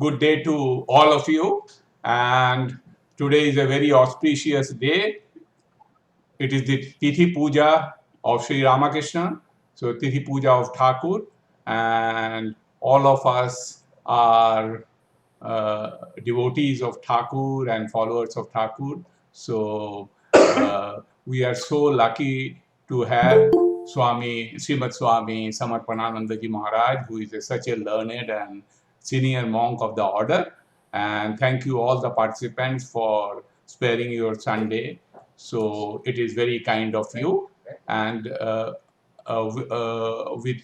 good day to all of you. And today is a very auspicious day. It is the Tithi Puja of Sri Ramakrishna. So Tithi Puja of Thakur. And all of us are devotees of Thakur and followers of Thakur. So we are so lucky to have Srimat Swami Samarpananandaji Maharaj, who is such a learned and senior monk of the order. And thank you all the participants for sparing your Sunday. So it is very kind of you. And with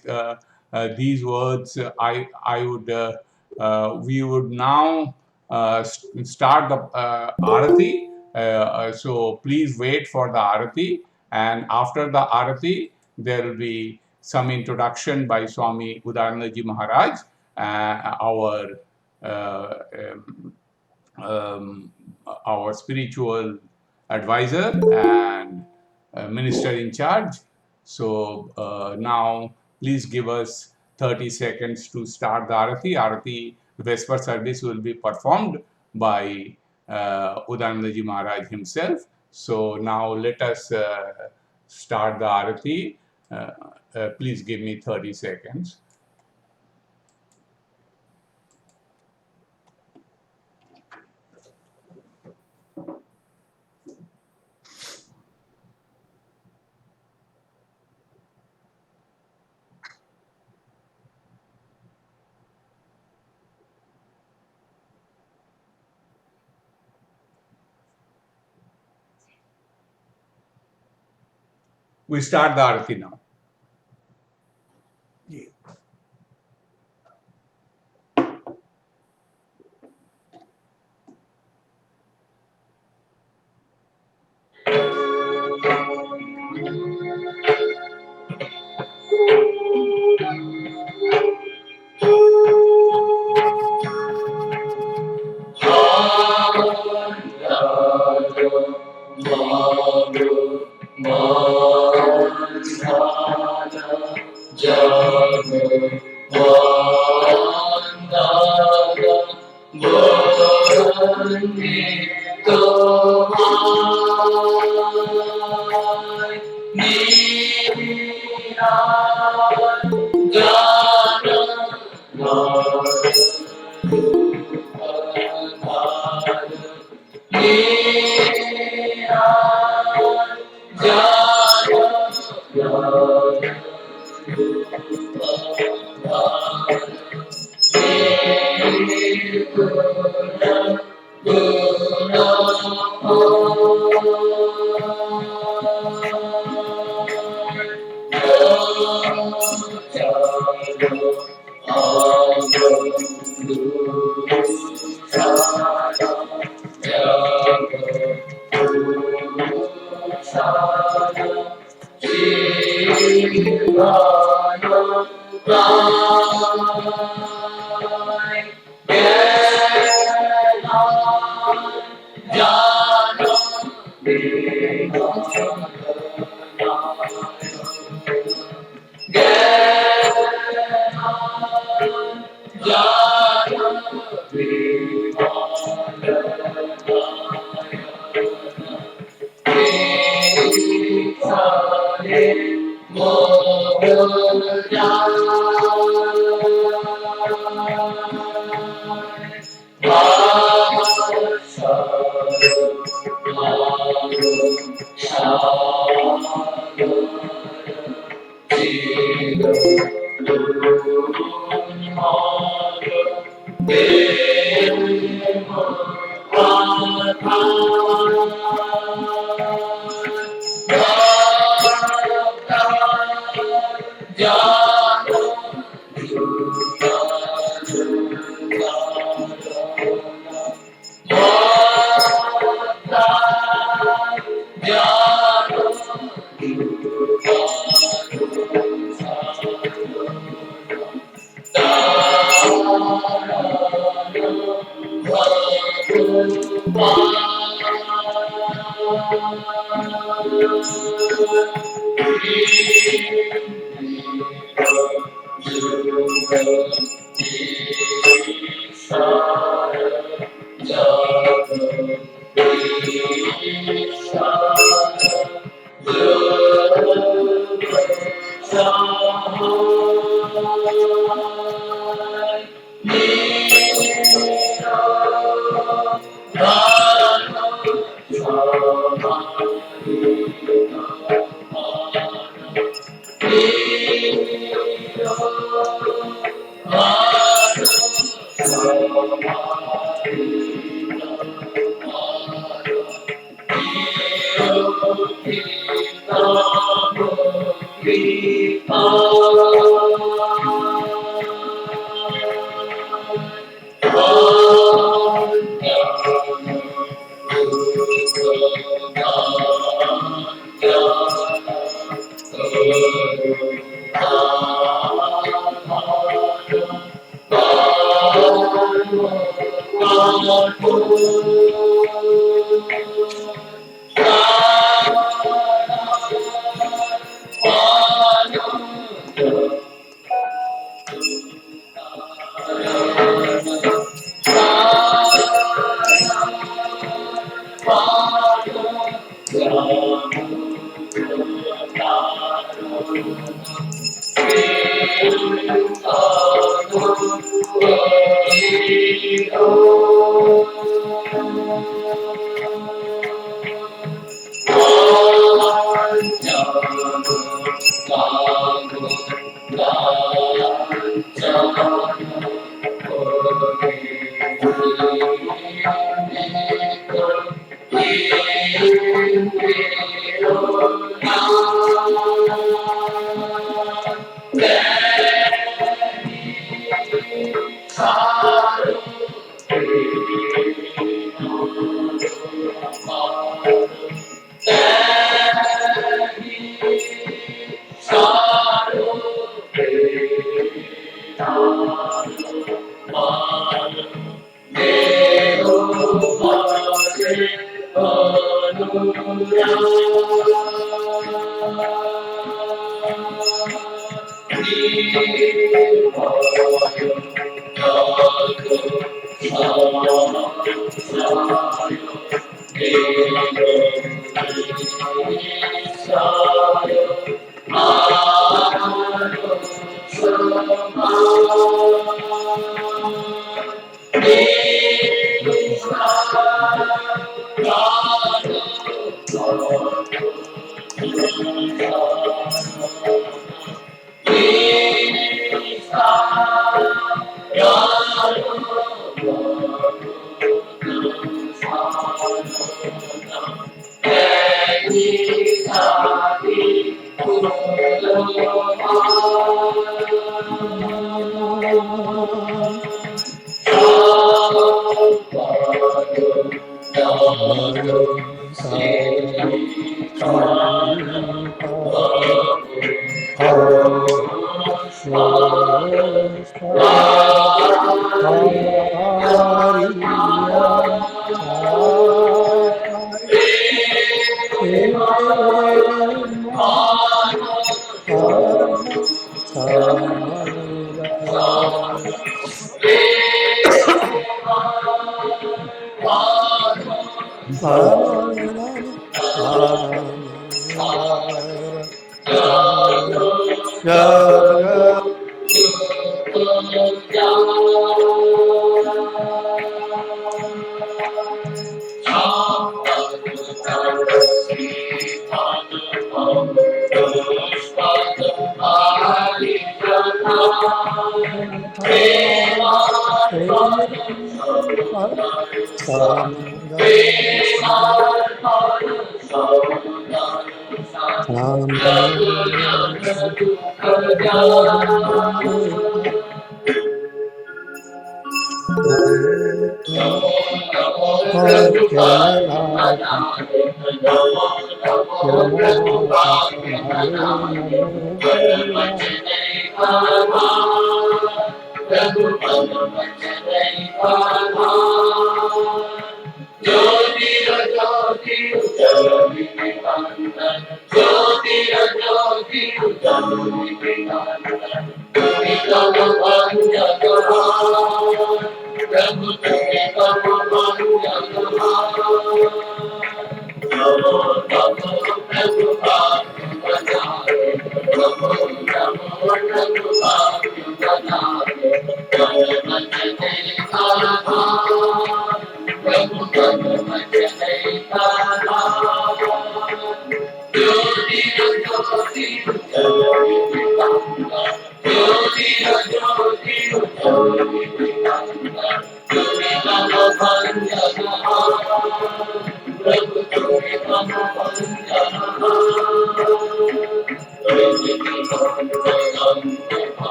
these words, we would now start the Arati. So please wait for the Arati, and after the Arati, there will be some introduction by Swami Udayanandaji Maharaj, our spiritual advisor and minister in charge. So now please give us 30 seconds to start the Arati. Arati vesper service will be performed by Udayanandaji Maharaj himself. So now let us start the Arati. Please give me 30 seconds. We start the Arati now. Yeah.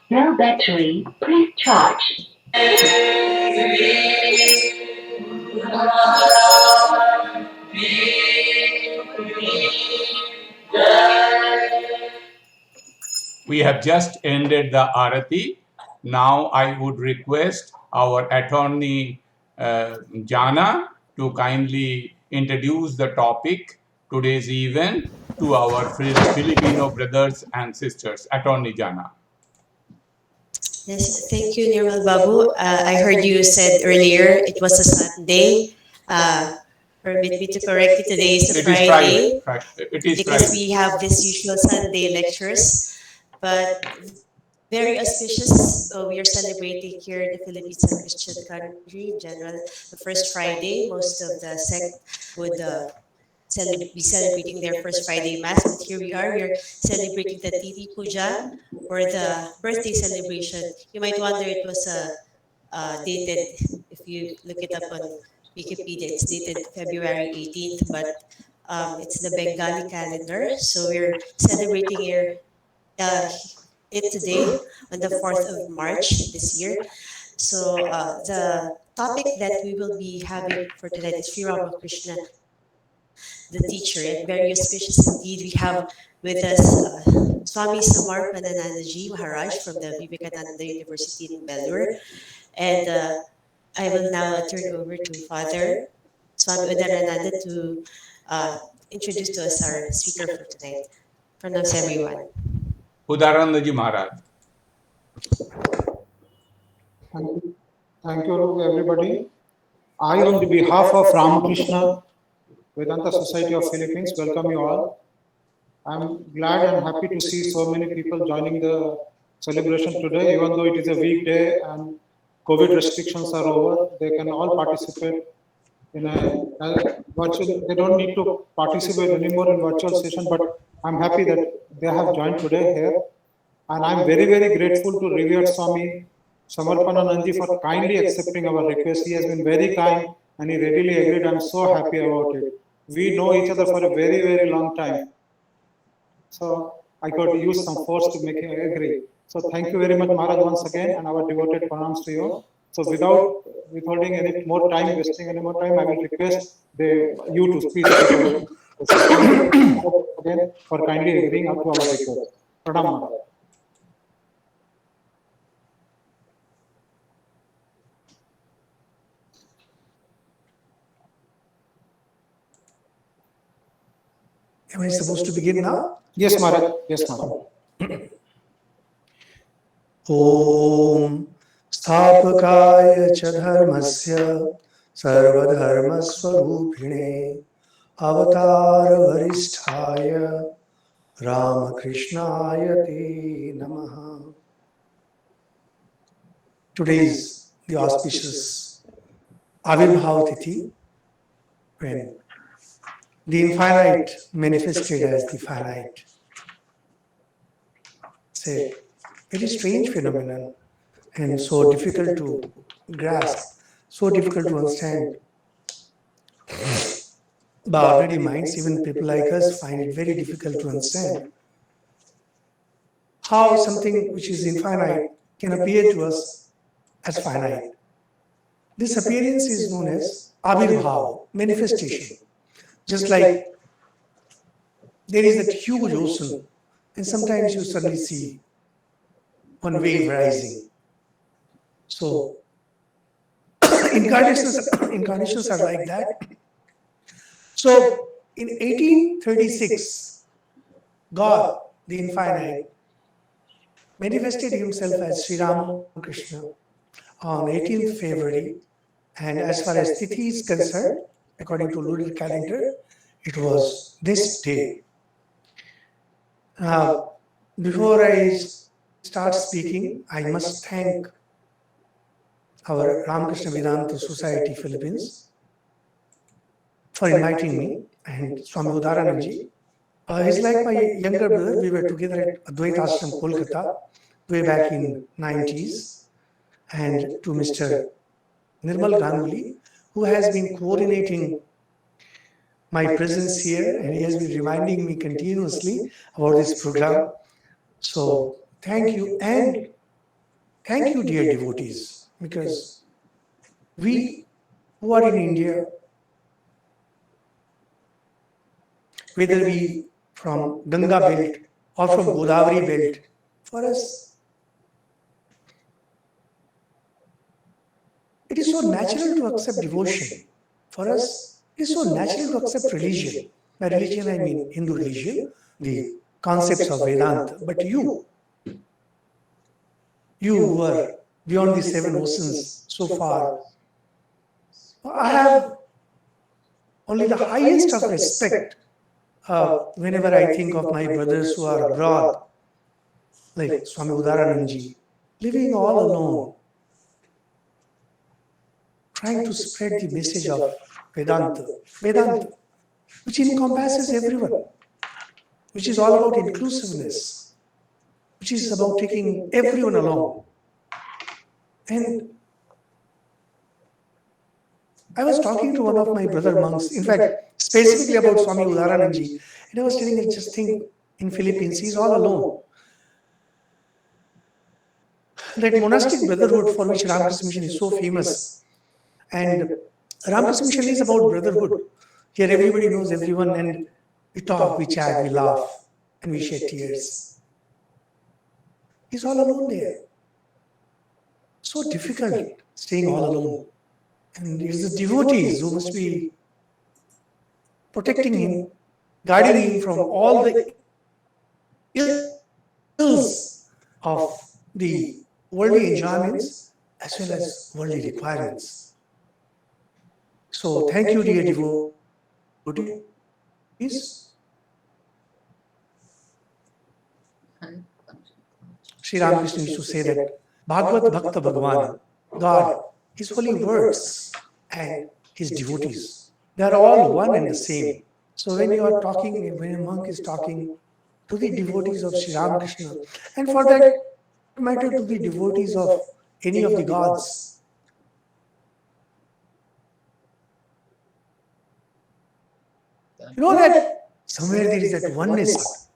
No battery, please charge. We have just ended the Arati. Now I would request our attorney Jana to kindly introduce the topic today's event to our Filipino brothers and sisters. Attorney Jana. Yes, thank you, Nirmal Babu. I heard you said earlier it was a Sunday. Permit me to correct it. Today is a Friday. It is because Friday. we have this usual Sunday lectures, but very auspicious. We are celebrating here in the Philippines and Christian country in general. The first Friday, most of the sect would be celebrating their first Friday Mass, but here we are. We are celebrating the Tithi Puja, or the birthday celebration. You might wonder it was dated, if you look it up on Wikipedia, it's dated February 18th, but it's the Bengali calendar. So we're celebrating it today on the 4th of March this year. So the topic that we will be having for tonight is Sri Ramakrishna, the teacher, and very auspicious indeed. We have with us Swami Samarpananandaji Maharaj from the Vivekananda University in Belur. And I will now turn over to Father Swami Udarananda to introduce to us our speaker for tonight. Pranams everyone. Udaranandaji Maharaj. Thank you, everybody. I, on the behalf of Ramakrishna Vedanta Society of Philippines, welcome you all. I'm glad and happy to see so many people joining the celebration today, even though it is a weekday and COVID restrictions are over. They can all participate in a virtual. They don't need to participate anymore in virtual session, but I'm happy that they have joined today here. And I'm very, very grateful to revered Swami Samarpananandaji for kindly accepting our request. He has been very kind and he readily agreed. I'm so happy about it. We know each other for a very, very long time. So I got to use some force to make him agree. So thank you very much, Maharaj, once again, and our devoted pranams to you. So without withholding any more time, wasting any more time, I will request you to speak again for kindly agreeing up to our request. Pranam, Maharaj. Am I supposed to begin now? Yes, Maharaj. Yes, Maharaj. Om Sthapakaya cha dharmasya sarvadharma swarupine avatar varisthaya Ramakrishnaya te namaha. Today is the auspicious Avirbhav Tithi, when the infinite manifested as the finite. It's a very strange phenomenon and so difficult to grasp, so difficult to understand. The ordinary minds, even people like us, find it very difficult to understand how something which is infinite can appear to us as finite. This appearance is known as Avirbhav, manifestation. Just like there is that huge ocean, and sometimes you suddenly see one wave rising. So, incarnations are like that. So, in 1836, God, the infinite, manifested himself as Sri Ramakrishna on 18th February. And as far as Tithi is concerned, according to lunar calendar, it was this day. Before I start speaking, I must thank our Ramakrishna Vedanta Society Philippines for inviting me, and Swami Udaranandaji. He's like my younger brother. We were together at Advaita Ashram, Kolkata, way back in 90s. And to Mr. Nirmal Ganguly, who has been coordinating my presence here, and he has been reminding me continuously about this program. So thank you, and thank you, dear devotees, because we who are in India, whether we from Ganga belt or from Godavari belt, for us it is so natural to accept devotion. For us, it is so natural to accept religion. By religion, I mean Hindu religion, the concepts of Vedanta. But you who are beyond the seven oceans so far, I have only the highest of respect whenever I think of my brothers who are abroad, like Swami Udaranandaji, living all alone, trying to spread the message of Vedanta, which encompasses everyone, which is all about inclusiveness, which is about taking everyone along. And I was talking to one of my brother monks, in fact, specifically about Swami Udaranandaji, and I was telling him, just think, in Philippines, he's all alone. That monastic brotherhood for which Ramakrishna Mission is so famous, and Ramakrishna Mission is about brotherhood. Here everybody knows everyone, and we talk, we chat, we laugh, and we shed tears. He's all alone there. So difficult staying all alone. And it is the devotees who must be protecting him, guiding him from all the ills of the worldly enjoyments as well as worldly requirements. So thank you, dear devotees. Sri Ramakrishna used to say that Bhagavad Bhakta Bhagwan, God, His holy words and His devotees, they are all one and the same. So when you are talking, when a monk is talking to the devotees of Sri Ramakrishna, and for that matter to the devotees of any of the gods, you know that somewhere there is that oneness.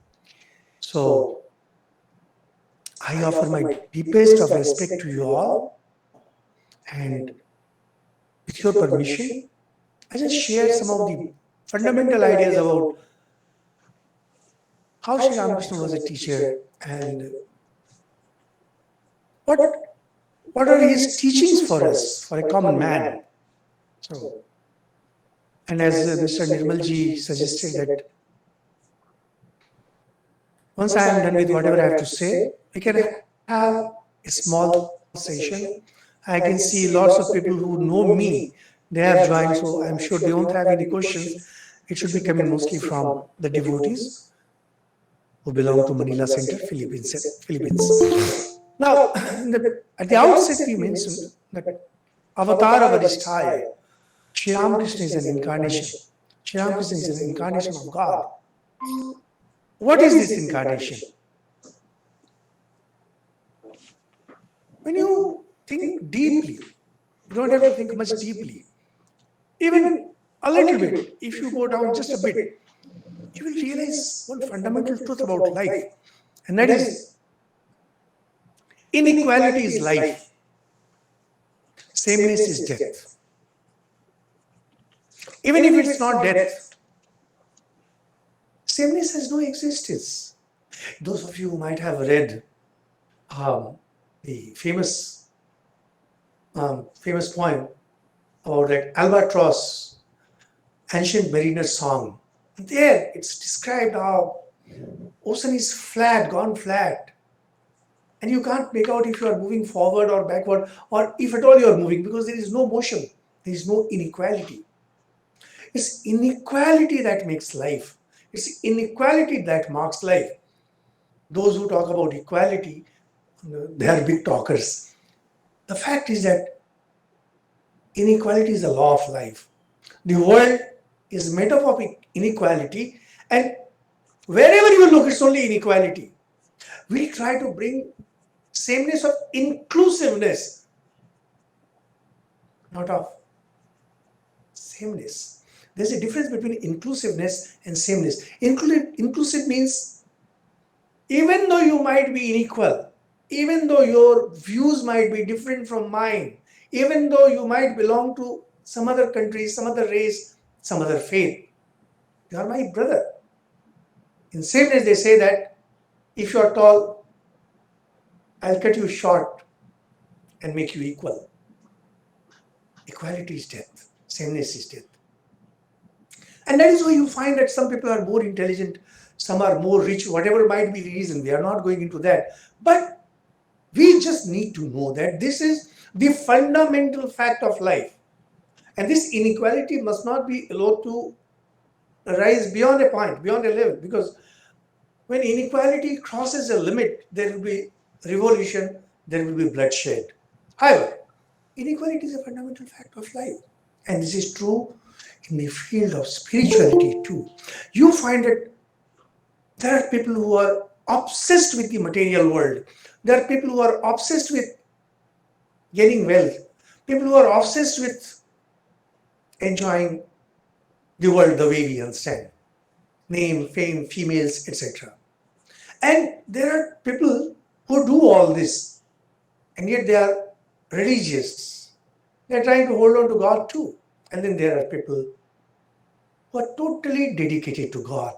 So I offer my deepest of respect to you all, and with your permission, I just share some of the fundamental ideas about how Sri Ramakrishna was a teacher and what are his teachings for us, for a common man. So, and as Mr. Nirmalji suggested that once I am done with whatever I have to say, we can have a small session. I can see lots of people who know me, they have joined, so I'm sure they won't have any questions. It should be coming mostly from the devotees who belong to Manila Center, Philippines. Now, at the outset we mentioned that Avatar of Adhisthaya, Sri Ramakrishna is an incarnation. Sri Ramakrishna is an incarnation of God. What is this incarnation? When you think deeply, you don't have to think much deeply. Even a little bit, if you go down just a bit, you will realize one fundamental truth about life, and that is inequality is life, sameness is death. Even if it's not death, sameness has no existence. Those of you who might have read the famous poem about that albatross, ancient mariner song. There it's described how ocean is flat, gone flat. And you can't make out if you are moving forward or backward, or if at all you are moving, because there is no motion, there is no inequality. It's inequality that makes life. It's inequality that marks life. Those who talk about equality, they are big talkers. The fact is that inequality is the law of life. The world is made up of inequality, and wherever you look, it's only inequality. We try to bring sameness of inclusiveness, not of sameness. There's a difference between inclusiveness and sameness. Inclusive means even though you might be unequal, even though your views might be different from mine, even though you might belong to some other country, some other race, some other faith, you are my brother. In sameness, they say that if you are tall, I'll cut you short and make you equal. Equality is death. Sameness is death. And that is why you find that some people are more intelligent, some are more rich, whatever might be the reason. We are not going into that. But we just need to know that this is the fundamental fact of life. And this inequality must not be allowed to rise beyond a point, beyond a level. Because when inequality crosses a limit, there will be revolution, there will be bloodshed. However, inequality is a fundamental fact of life. And this is true in the field of spirituality too. You find that there are people who are obsessed with the material world. There are people who are obsessed with gaining wealth. People who are obsessed with enjoying the world the way we understand. Name, fame, females, etc. And there are people who do all this, and yet they are religious. They are trying to hold on to God too. And then there are people who are totally dedicated to God.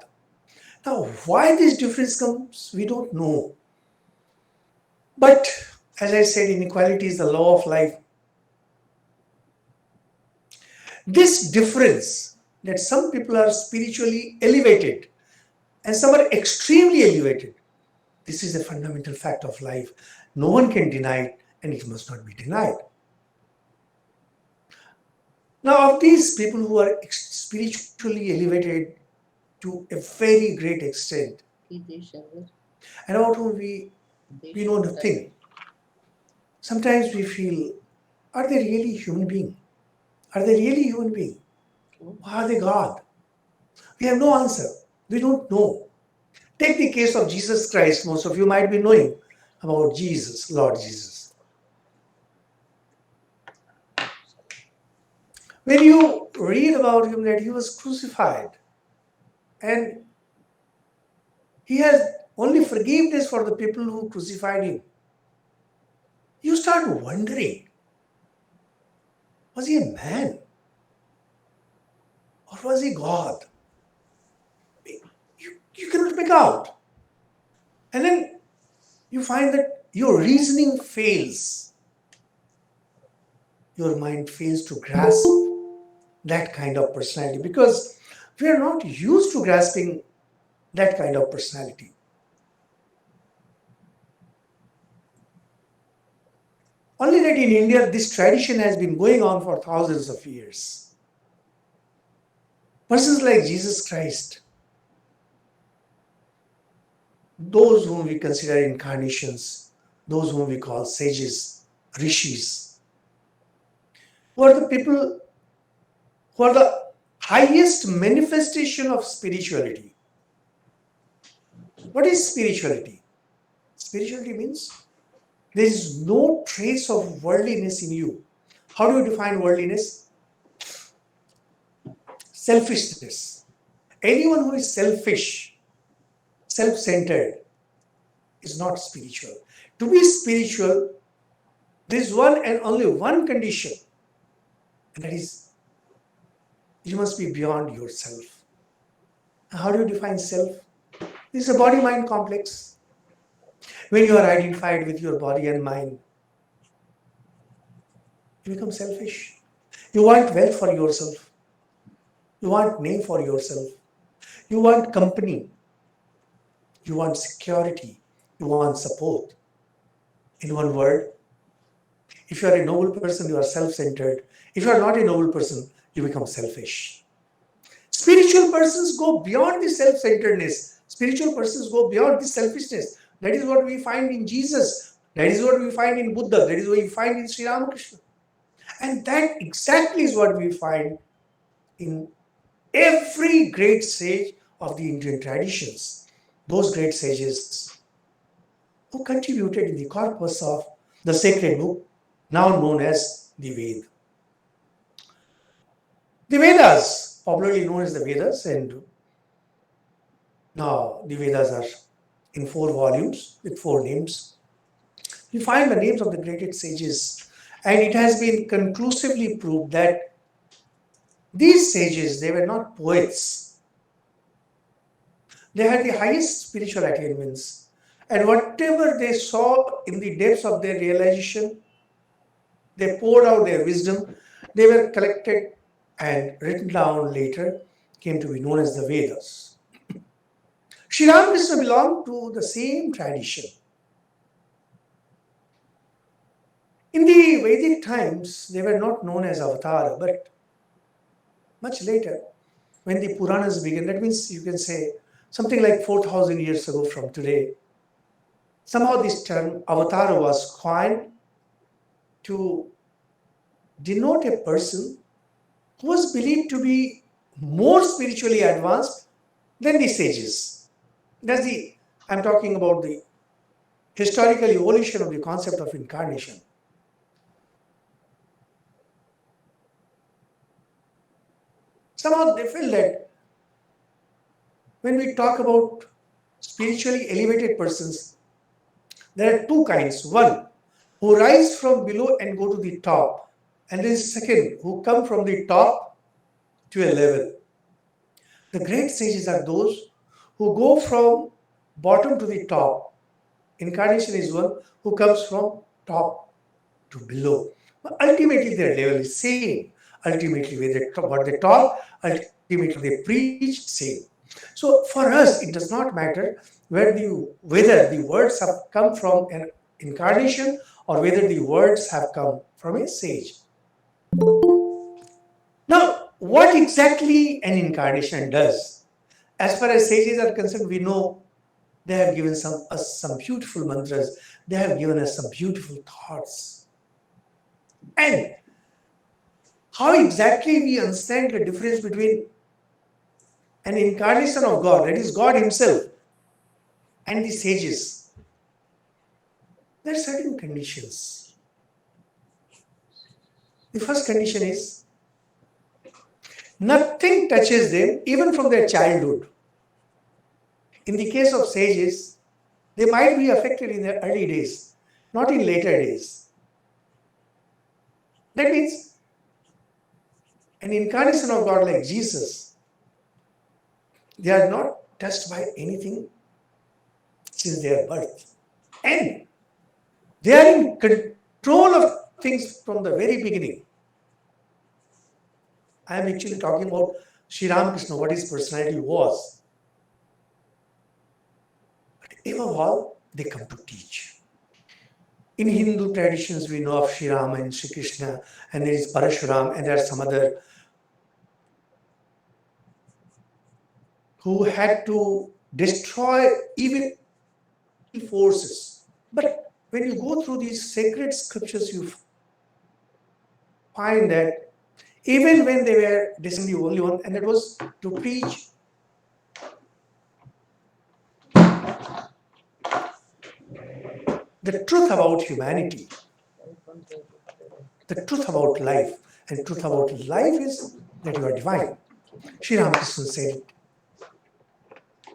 Now, why this difference comes, we don't know. But as I said, inequality is the law of life. This difference, that some people are spiritually elevated and some are extremely elevated, this is a fundamental fact of life. No one can deny it, and it must not be denied. Now, of these people who are spiritually elevated to a very great extent, and about whom we know nothing, sometimes we feel, are they really human beings? Are they really human beings? Or are they God? We have no answer. We don't know. Take the case of Jesus Christ. Most of you might be knowing about Jesus, Lord Jesus. When you read about him that he was crucified and he has only forgiveness for the people who crucified him, you start wondering, was he a man? Or was he God? You cannot make out. And then you find that your reasoning fails. Your mind fails to grasp that kind of personality because we are not used to grasping that kind of personality. Only that in India, this tradition has been going on for thousands of years. Persons like Jesus Christ, those whom we consider incarnations, those whom we call sages, rishis, who are the people who are the highest manifestation of spirituality. What is spirituality? Spirituality means there is no trace of worldliness in you. How do you define worldliness? Selfishness. Anyone who is selfish, self-centered, is not spiritual. To be spiritual, there is one and only one condition, and that is you must be beyond yourself. How do you define self? This is a body-mind complex. When you are identified with your body and mind, you become selfish. You want wealth for yourself. You want name for yourself. You want company. You want security. You want support. In one word, if you are a noble person, you are self-centered. If you are not a noble person, you become selfish. Spiritual persons go beyond the self-centeredness. Spiritual persons go beyond the selfishness. That is what we find in Jesus. That is what we find in Buddha. That is what we find in Sri Ramakrishna. And that exactly is what we find in every great sage of the Indian traditions. Those great sages who contributed in the corpus of the sacred book, now known as the Ved. The Vedas, popularly known as the Vedas, and now the Vedas are in 4 volumes with 4 names. You find the names of the greatest sages, and it has been conclusively proved that these sages, they were not poets. They had the highest spiritual attainments, and whatever they saw in the depths of their realization, they poured out their wisdom. They were collected and written down later, came to be known as the Vedas. Sri Ramakrishna belonged to the same tradition. In the Vedic times, they were not known as avatara, but much later, when the Puranas began, that means you can say something like 4,000 years ago from today, somehow this term avatara was coined to denote a person who was believed to be more spiritually advanced than the sages. I'm talking about the historical evolution of the concept of incarnation. Somehow they feel that when we talk about spiritually elevated persons, there are 2 kinds. One, who rise from below and go to the top. And then second, who come from the top to a level. The great sages are those who go from bottom to the top. Incarnation is one who comes from top to below. But ultimately their level is same. Ultimately what they talk, ultimately they preach, same. So for us, it does not matter whether the words have come from an incarnation or whether the words have come from a sage. Now, what exactly an incarnation does? As far as sages are concerned, we know they have given us some beautiful mantras. They have given us some beautiful thoughts. And how exactly we understand the difference between an incarnation of God, that is God Himself, and the sages? There are certain conditions. The first condition is nothing touches them even from their childhood. In the case of sages, they might be affected in their early days, not in later days. That means an incarnation of God like Jesus, they are not touched by anything since their birth. And they are in control of things from the very beginning. I am actually talking about Sri Ramakrishna, what his personality was. But above all, they come to teach. In Hindu traditions, we know of Sri Rama and Sri Krishna, and there is Parashuram, and there are some other who had to destroy evil forces. But when you go through these sacred scriptures, you find that even when they were destined the only one, and that was to preach the truth about humanity, the truth about life, and truth about life is that you are divine. Sri Ramakrishna said it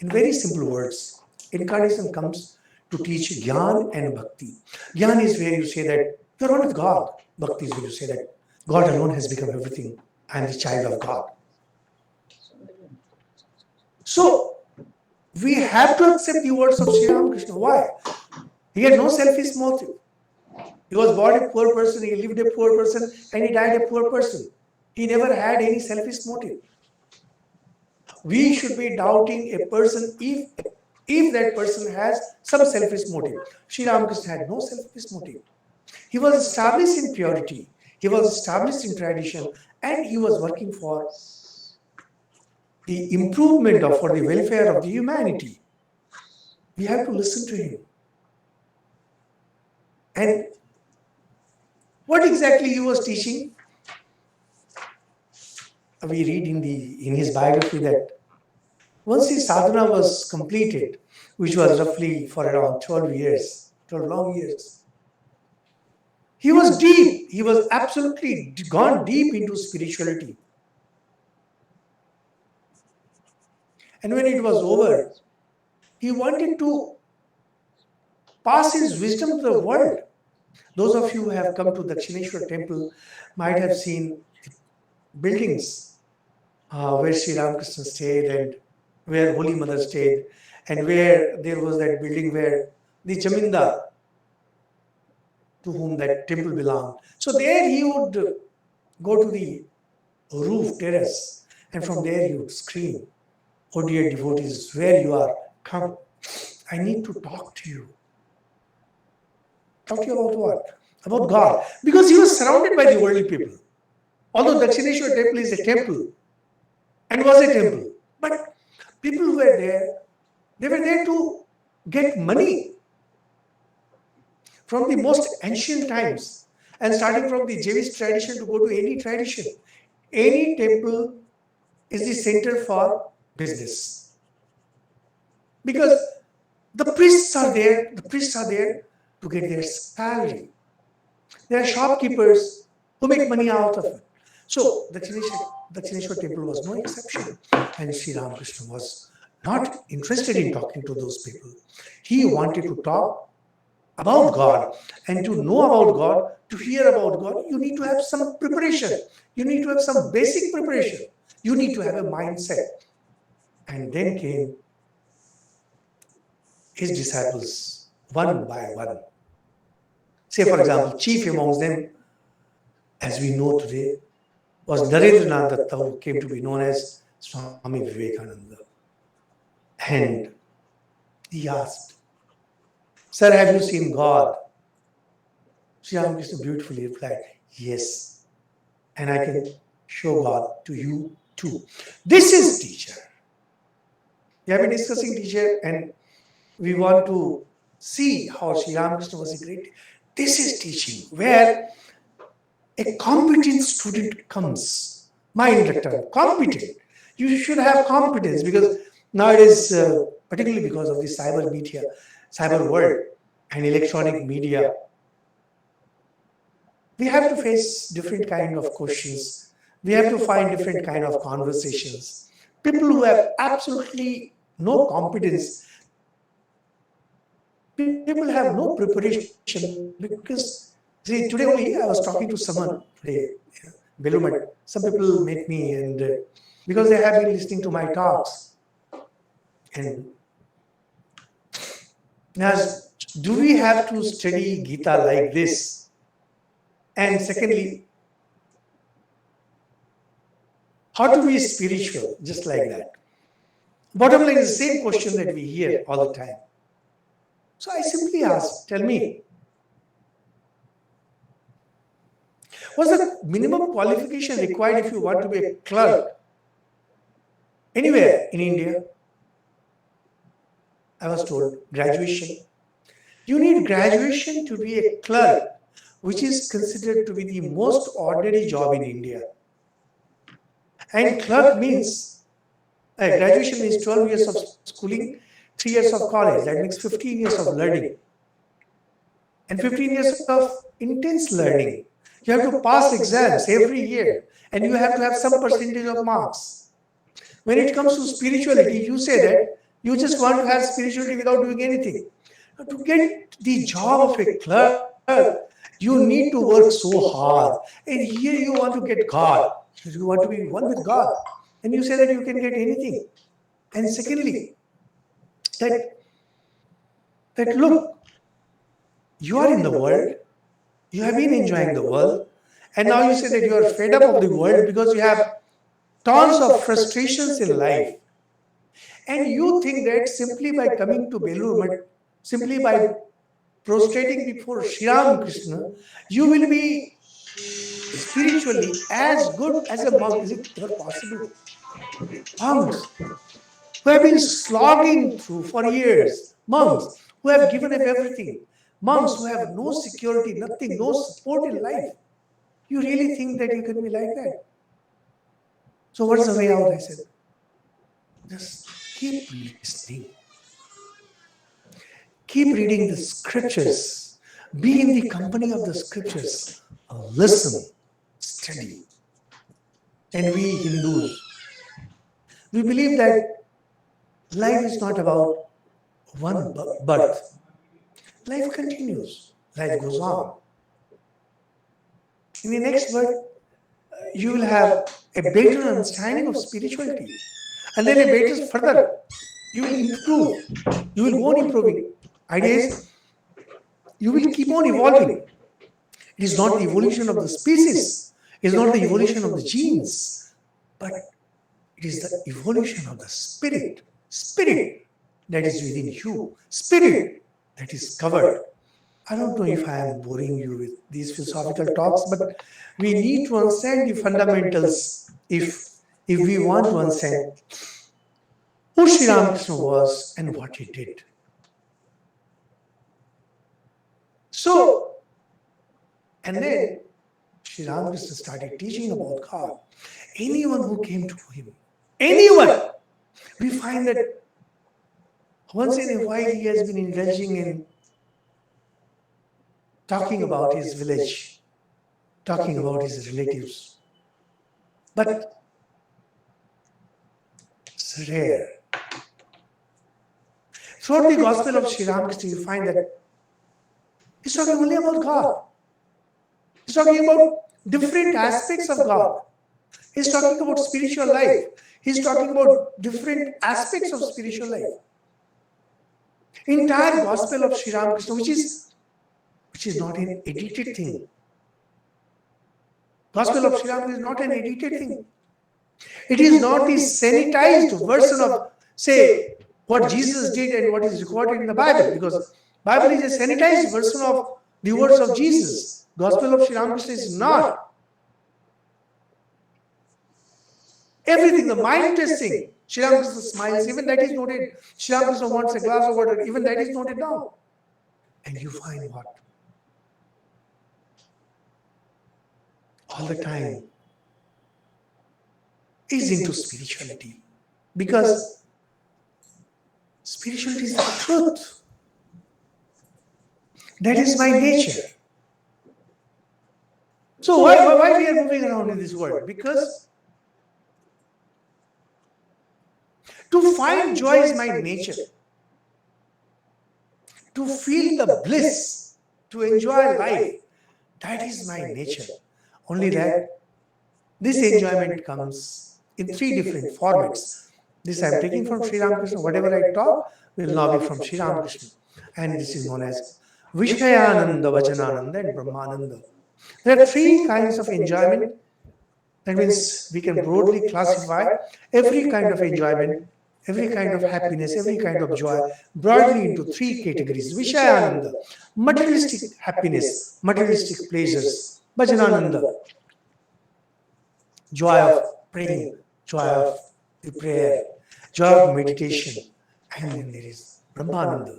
in very simple words. Incarnation comes to teach Jnana and Bhakti. Jnana is where you say that you are one with God. Bhakti is where you say that God alone has become everything. I am the child of God. So, we have to accept the words of Sri Ramakrishna. Why? He had no selfish motive. He was born a poor person, he lived a poor person, and he died a poor person. He never had any selfish motive. We should be doubting a person if if that person has some selfish motive. Sri Ramakrishna had no selfish motive. He was established in purity, he was established in tradition, and he was working for the improvement of, for the welfare of the humanity. We have to listen to him. And what exactly he was teaching? We read in his biography that once his sadhana was completed, which was roughly for around 12 years, 12 long years, he was deep. He was absolutely gone deep into spirituality. And when it was over, he wanted to pass his wisdom to the world. Those of you who have come to Dakshineshwar temple might have seen buildings where Sri Ramakrishna stayed and where Holy Mother stayed, and where there was that building where the Jamindar, to whom that temple belonged. So there he would go to the roof terrace, and from there he would scream, "Oh dear devotees, where you are, come. I need to talk to you." Talk to you about what? About God. Because he was surrounded by the worldly people. Although Dakshineshwar temple is a temple, and was a temple, but people who were there, they were there to get money. From the most ancient times, and starting from the Jewish tradition to go to any tradition, any temple is the center for business. Because the priests are there to get their salary. There are shopkeepers who make money out of it. So Dakshineshwar temple was no exception. And Sri Ramakrishna was not interested in talking to those people. He wanted to talk about God. And to know about God, to hear about God, you need to have some preparation. You need to have some basic preparation. You need to have a mindset. And then came his disciples, one by one. Say, for example, chief amongst them, as we know today, was Narendranath Datta, who came to be known as Swami Vivekananda. And he asked, "Sir, have you seen God?" Sri Ramakrishna beautifully replied, "Yes, and I can show God to you too." This is teacher. We have been discussing teacher, and we want to see how Sri Ramakrishna was a great. This is teaching, where a competent student comes. Mind rector, competent. You should have competence, because nowadays, particularly because of the cyber media, cyber world and electronic media, we have to face different kind of questions. We have to find different kind of conversations. People who have absolutely no competence, people have no preparation, because see, today only I was talking to someone today, Belur. Some people met me, and because they have been listening to my talks, and now, do we have to study Gita like this? And secondly, how to be spiritual just like that? Bottom line is the same question that we hear all the time. So I simply asked, tell me, what's the minimum qualification required if you want to be a clerk anywhere in India? I was told, graduation. You need graduation to be a clerk, which is considered to be the most ordinary job in India. And clerk means, graduation means 12 years of schooling, 3 years of college. That means 15 years of learning. And 15 years of intense learning. You have to pass exams every year, and you have to have some percentage of marks. When it comes to spirituality, you say that you just want to have spirituality without doing anything. To get the job of a clerk, you need to work so hard. And here you want to get God. You want to be one with God. And you say that you can get anything. And secondly, that look, you are in the world, you have been enjoying the world, and now you say that you are fed up of the world because you have tons of frustrations in life. And you think that simply by coming to Belur, simply by prostrating before Sri Ramakrishna, you will be spiritually as good as a monk. Is it ever possible? Monks who have been slogging through for years, monks who have given up everything, monks who have no security, nothing, no support in life. You really think that you can be like that? So what's the way out? I said, just keep listening. Keep reading the scriptures. Be in the company of the scriptures. Listen, study. And we Hindus, we believe that life is not about one birth. Life continues. Life goes on. In the next birth, you will have a better understanding of spirituality. And then a better further. You will improve. You will go on improving. Idea is, you will keep on evolving. It is not the evolution of the species. It is not the evolution of the genes. But it is the evolution of the spirit. Spirit that is within you. Spirit that is covered. I don't know if I am boring you with these philosophical talks, but we need to understand the fundamentals if we want to understand who Sri Ramakrishna was and what he did. So, and then Sri Ramakrishna started teaching about God. Anyone who came to him, anyone, we find that once in a while he has been indulging in talking about his village, talking about his relatives. But it's rare. Throughout the Gospel of Sri Ramakrishna, you find that he's talking only about God. He's talking about different aspects of God. He's talking about spiritual life. He's talking about different aspects of spiritual life. Entire Gospel of Sri Ramakrishna, which is not an edited thing. Gospel of Sri Ramakrishna is not an edited thing. It is not the sanitized version of, say, what Jesus did and what is recorded in the Bible, because Bible is a sanitized version of the words of Jesus. Gospel of Sri Ramakrishna is not. Everything, the mind testing, Sri Ramakrishna smiles, even that is noted. Sri Ramakrishna wants a glass of water, even that is noted down. And you find what? All the time is into spirituality, because spirituality is the truth. That is my nature. So why we are moving around in this world? Because to find joy is my nature. To feel the bliss, to enjoy life, that is my nature. Only that this enjoyment comes in three different formats. This I am taking from Sri Ramakrishna. Whatever I talk will now be from Sri Ramakrishna. And this is known as Vishayananda, Vajanananda and Brahmananda. There are three kinds of enjoyment. That means we can broadly classify every kind of enjoyment, every kind of happiness, every kind of joy, broadly into three categories. Vishayananda, materialistic happiness, materialistic pleasures. Bhajanananda, joy of praying, joy of the prayer, joy of meditation. And then there is Brahmananda,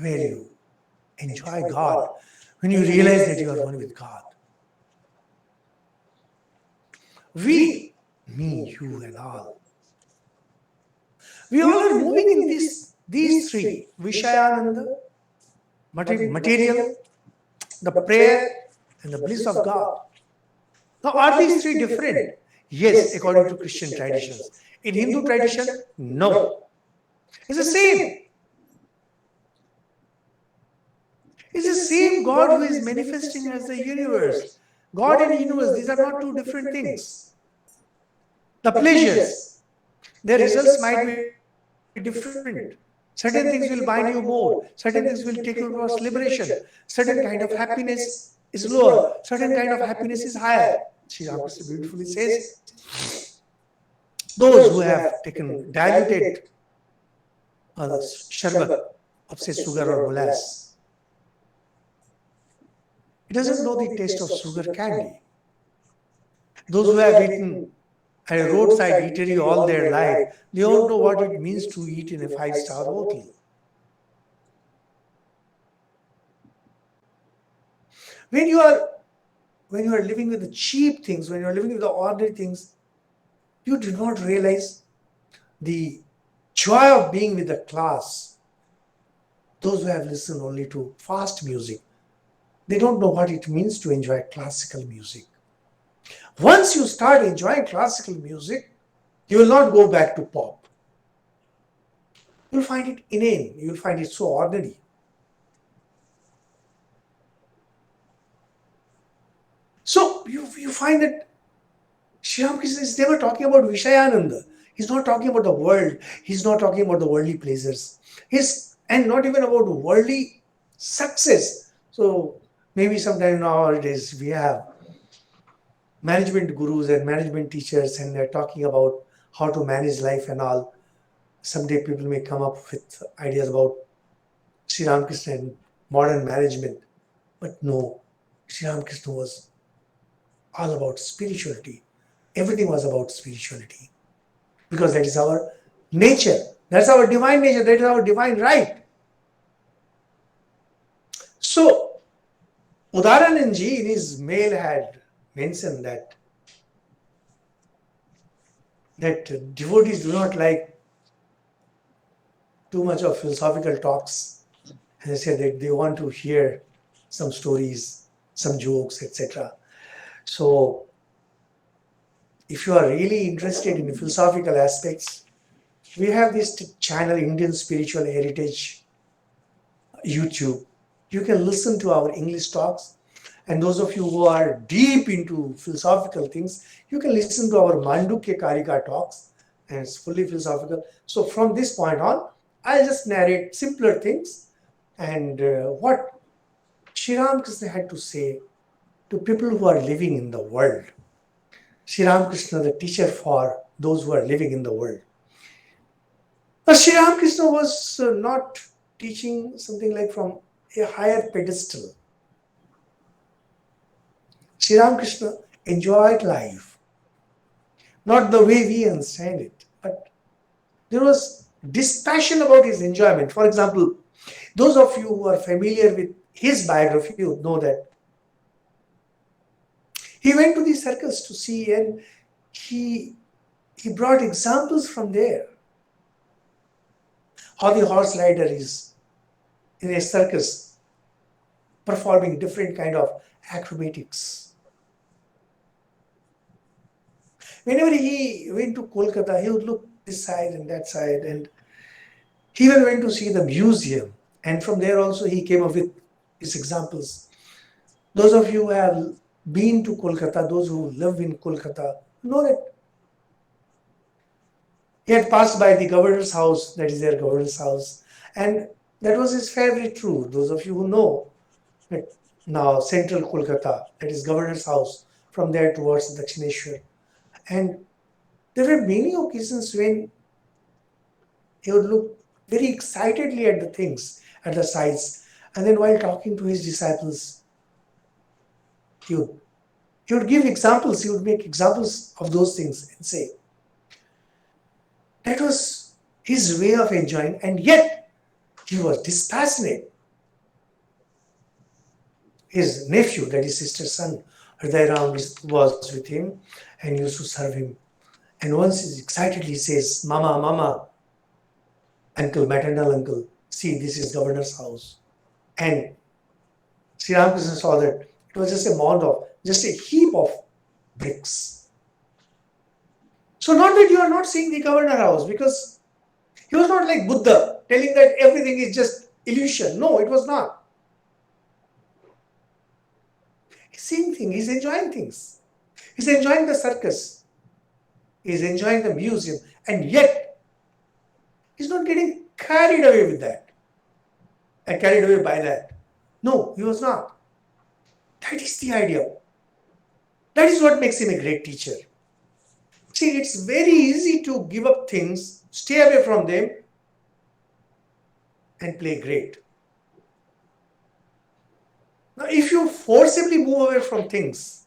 where you enjoy God when you realize that you are one with God. We, me, you and all, we all are moving in these three. Vishayananda, material, the prayer, and the bliss of God. Now, are these three different? Yes, according to Christian traditions. In Hindu tradition, no. It's the same. It's the same God who is manifesting as the universe. God and universe, these are not two different things. The pleasures, their results might be different. Certain things will bind you more. Certain things will take you towards liberation. Certain kind of happiness is lower. Certain kind of happiness is higher. Sri Ramakrishna beautifully says, those who have taken diluted the sharbat of say sugar or molasses. It doesn't know the taste of sugar candy. Those who have eaten at a roadside eatery all their life, they don't know what it means to eat in a five-star hotel. When you are living with the cheap things, when you are living with the ordinary things, you do not realize the joy of being with the class. Those who have listened only to fast music, they don't know what it means to enjoy classical music. Once you start enjoying classical music, you will not go back to pop. You'll find it inane. You'll find it so ordinary. So you find that Sri Ramakrishna is never talking about Vishayananda. He's not talking about the world. He's not talking about the worldly pleasures. And not even about worldly success. So maybe sometime nowadays we have management gurus and management teachers, and they're talking about how to manage life and all. Someday people may come up with ideas about Sri Ramakrishna and modern management. But no, Sri Ramakrishna was all about spirituality. Everything was about spirituality. Because that is our nature. That's our divine nature. That is our divine right. So, Udarananji in his mail had mentioned that devotees do not like too much of philosophical talks. And they said that they want to hear some stories, some jokes, etc. So, if you are really interested in philosophical aspects, we have this channel, Indian Spiritual Heritage, YouTube. You can listen to our English talks. And those of you who are deep into philosophical things, you can listen to our Mandukya Karika talks, and it's fully philosophical. So from this point on, I'll just narrate simpler things and what Sri Ramakrishna had to say to people who are living in the world. Sri Ramakrishna, the teacher for those who are living in the world. But Sri Ramakrishna was not teaching something like from a higher pedestal. Sri Ramakrishna enjoyed life, not the way we understand it, but there was dispassion about his enjoyment. For example, those of you who are familiar with his biography would know that he went to the circus to see, and he brought examples from there. How the horse rider is in a circus performing different kind of acrobatics. Whenever he went to Kolkata, he would look this side and that side, and he even went to see the museum, and from there also he came up with his examples. Those of you who have been to Kolkata, those who live in Kolkata, know that he had passed by the governor's house, that is their governor's house, and that was his favorite route. Those of you who know that now central Kolkata, that is governor's house, from there towards Dakshineshwar. And there were many occasions when he would look very excitedly at the things, at the sights, and then while talking to his disciples, he would give examples, he would make examples of those things and say, that was his way of enjoying, and yet he was dispassionate. His nephew, that is sister's son, Hridayaram, was with him and used to serve him. And once he excitedly says, Mama, Mama, uncle, maternal uncle, see, this is governor's house. And Sri Ramakrishna saw that it was just a mound of, just a heap of bricks. So not that you are not seeing the governor house, because he was not like Buddha, telling that everything is just illusion. No, it was not. He's seeing things, he's enjoying things. He's enjoying the circus. He's enjoying the museum. And yet, he's not getting carried away with that. And carried away by that. No, he was not. That is the idea. That is what makes him a great teacher. See, it's very easy to give up things, stay away from them, and play great. Now, if you forcibly move away from things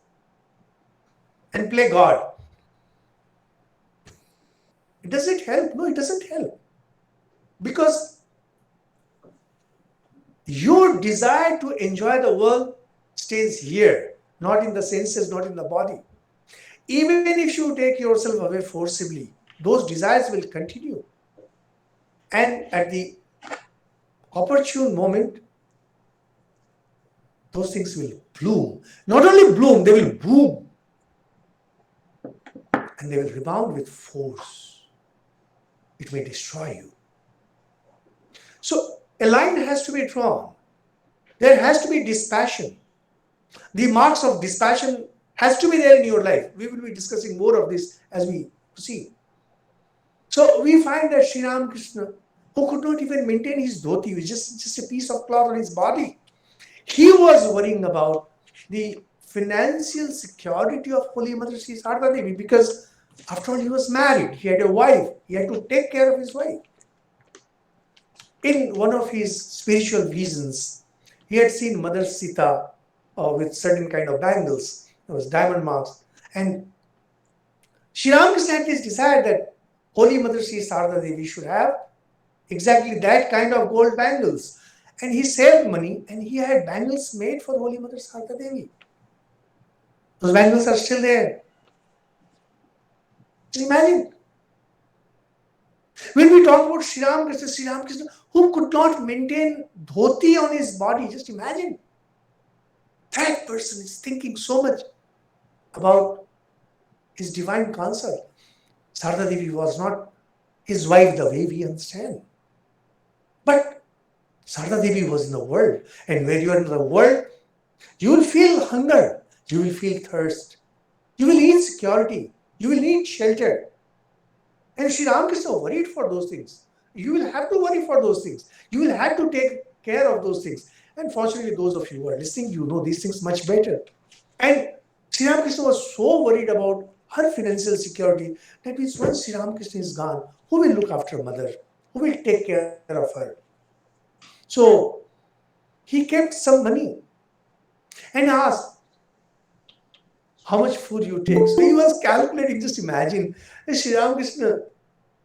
and play God, does it help? No, it doesn't help. Because your desire to enjoy the world stays here, not in the senses, not in the body. Even if you take yourself away forcibly, those desires will continue. And at the opportune moment, those things will bloom. Not only bloom, they will boom. And they will rebound with force. It may destroy you. So a line has to be drawn. There has to be dispassion. The marks of dispassion has to be there in your life. We will be discussing more of this as we proceed. So we find that Sri Ramakrishna, who could not even maintain his dhoti, was just a piece of cloth on his body, he was worrying about the financial security of Holy Mother Sri Sarada Devi, because after all he was married, he had a wife, he had to take care of his wife. In one of his spiritual visions, he had seen Mother Sita with certain kind of bangles, there was diamond marks, and Sri Ramakrishna had this desire that Holy Mother Sri Sarada Devi should have exactly that kind of gold bangles. And he saved money and he had bangles made for Holy Mother Sarada Devi. Those bangles are still there. Just imagine. When we talk about Sri Ramakrishna, who could not maintain dhoti on his body, just imagine. That person is thinking so much about his divine consort. Sarada Devi was not his wife the way we understand. But Sarada Devi was in the world. And when you are in the world, you will feel hunger. You will feel thirst. You will need security. You will need shelter. And Sri Ramakrishna worried for those things. You will have to worry for those things. You will have to take care of those things. And fortunately, those of you who are listening, you know these things much better. And Sri Ramakrishna was so worried about her financial security that means once Sri Ramakrishna is gone, who will look after mother? Who will take care of her? So he kept some money and asked, how much food you take? So he was calculating, just imagine. Sri Ramakrishna,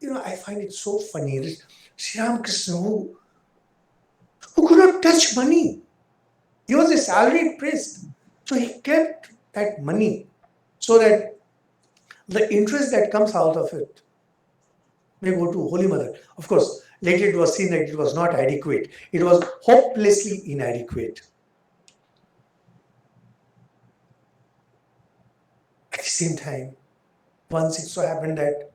I find it so funny. Sri Ramakrishna, who could not touch money. He was a salaried priest. So he kept that money so that the interest that comes out of it may go to Holy Mother. Of course, later it was seen that it was not adequate. It was hopelessly inadequate. At the same time, once it so happened that